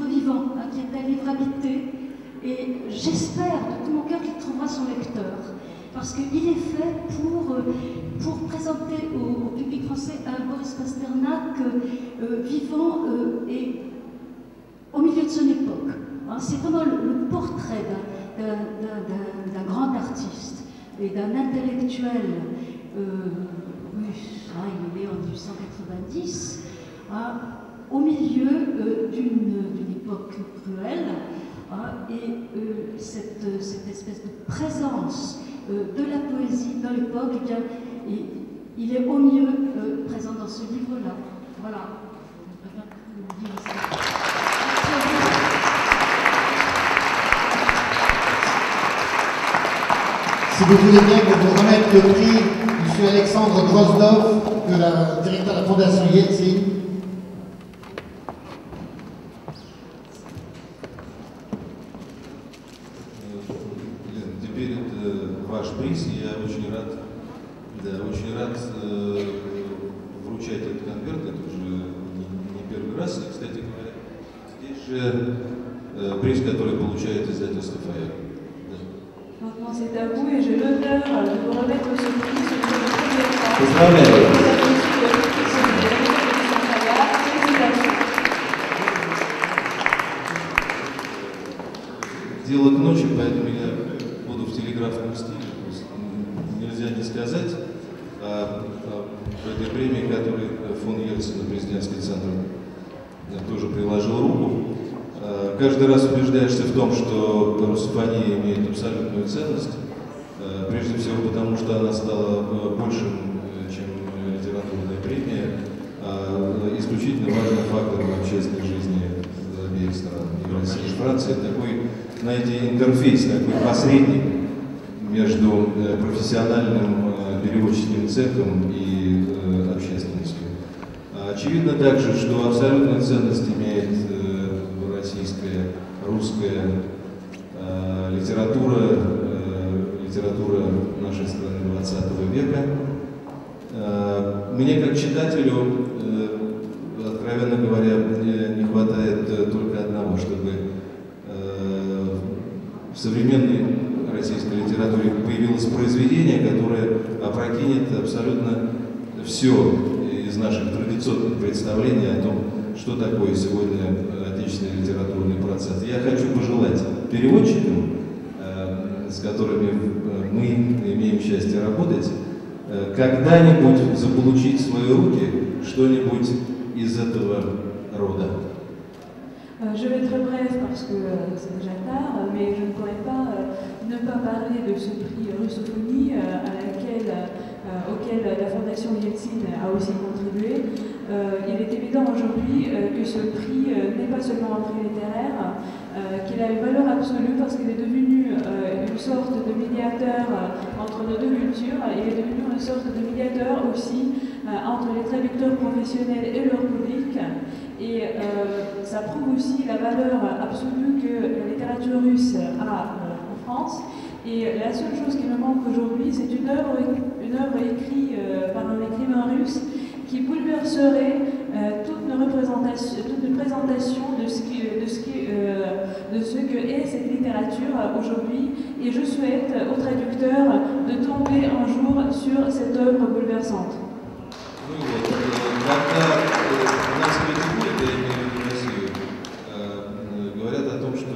Speaker 15: vivant, hein, qui est un livre habité, et j'espère de tout mon cœur qu'il trouvera son lecteur, parce qu'il est fait pour présenter au public français un Boris Pasternak vivant et au milieu de son époque. Hein, c'est vraiment le portrait d'un grand artiste et d'un intellectuel russe. Hein, il est né en 1890, hein, au milieu d'une époque cruelle, hein, et cette espèce de présence de la poésie dans l'époque, eh bien, il est au mieux présent dans ce livre-là. Voilà.
Speaker 1: Si vous voulez bien que vous remettre le prix, M. Alexandre Drozdov, directeur de la Fondation Yeltsin.
Speaker 16: Теперь это ваш приз, и я очень рад вручать этот конверт, это уже не первый раз. И, кстати говоря, здесь же приз, который получает издательство «Фаяр».
Speaker 3: Maintenant, c'est à vous et j'ai l'honneur de vous remettre ce prix, ce prix de première fois.
Speaker 16: Поздравляю! Дело к ночи, поэтому я буду в телеграфном стиле. Нельзя не сказать о этой премии, которой фонд Ельцина, президентский центр, тоже приложил руку. Каждый раз убеждаешься в том, что русофония имеет абсолютную ценность, прежде всего потому, что она стала большим, чем литературная премия, исключительно важным фактором общественной жизни обеих стран, и России, и Франции. Такой, знаете, интерфейс, такой посредник между профессиональным переводческим цехом и общественностью. Очевидно также, что абсолютную ценность имеет российская, русская литература нашей страны 20 века. Мне, как читателю, откровенно говоря, не хватает только одного, чтобы в современной российской литературе появилось произведение, которое опрокинет абсолютно все из наших традиционных представлений о том, что такое сегодня отечественный литературный процесс. Я хочу пожелать переводчикам, с которыми мы имеем счастье работать, когда-нибудь заполучить в свои руки что-нибудь из этого рода.
Speaker 3: Je vais être très bref parce que c'est déjà tard, mais je ne pourrais pas ne pas parler de ce prix Russophonie à laquelle auquel la Fondation Yeltsin a aussi contribué. Il est évident aujourd'hui que ce prix n'est pas seulement un prix littéraire, qu'il a une valeur absolue parce qu'il est devenu une sorte de médiateur entre nos deux cultures. Il est devenu une sorte de médiateur aussi entre les traducteurs professionnels et leur public. Et ça prouve aussi la valeur absolue que la littérature russe a en France. Et la seule chose qui me manque aujourd'hui, c'est une œuvre écrite par un écrivain russe qui bouleverserait toute une présentation de ce que est cette littérature aujourd'hui. Et je souhaite aux traducteurs de tomber un jour sur cette œuvre bouleversante.
Speaker 16: Ну вот, когда у нас в Петербурге, я имею в виду Россию, говорят о том, что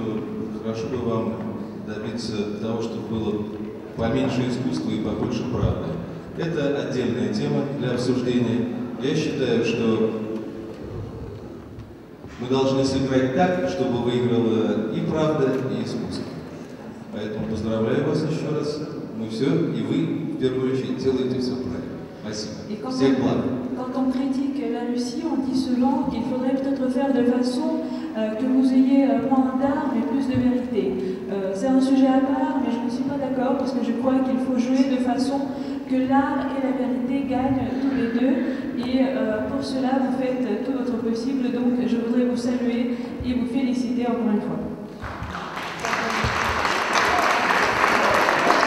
Speaker 16: хорошо бы вам добиться того, чтобы было поменьше искусства и побольше правды. Это отдельная тема для обсуждения. Я считаю, что мы должны сыграть так, чтобы выиграла и правда, и искусство. Поэтому поздравляю вас еще раз. Мы все, и вы, в первую очередь, делаете все правильно. Спасибо. Всех благ.
Speaker 3: Quand on critique la Russie, on dit souvent qu'il faudrait peut-être faire de façon que vous ayez moins d'art mais plus de vérité. C'est un sujet à part, mais je ne suis pas d'accord parce que je crois qu'il faut jouer de façon que l'art et la vérité gagnent tous les deux. Et pour cela, vous faites tout votre possible. Donc, je voudrais vous saluer et vous féliciter encore une fois.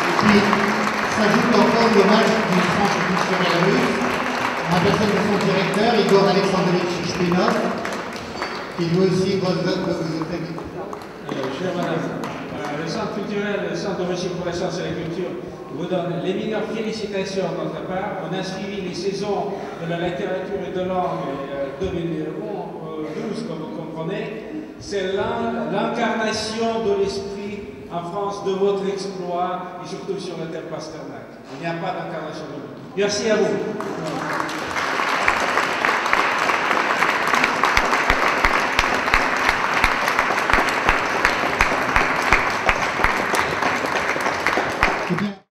Speaker 1: Et puis, s'ajoute encore l'hommage du centre culturel russe, en personne de son directeur, Igor Alexandrovich Shpinov, qui lui aussi
Speaker 17: Chère madame, le centre culturel, le centre de Russie pour la science et la culture, vous donne les meilleures félicitations de notre part. On a suivi les saisons de la littérature et de langue 2012, comme vous comprenez. C'est l'incarnation de l'esprit en France de votre exploit et surtout sur le thème Pasternak. Il n'y a pas d'incarnation de vous. Merci à vous.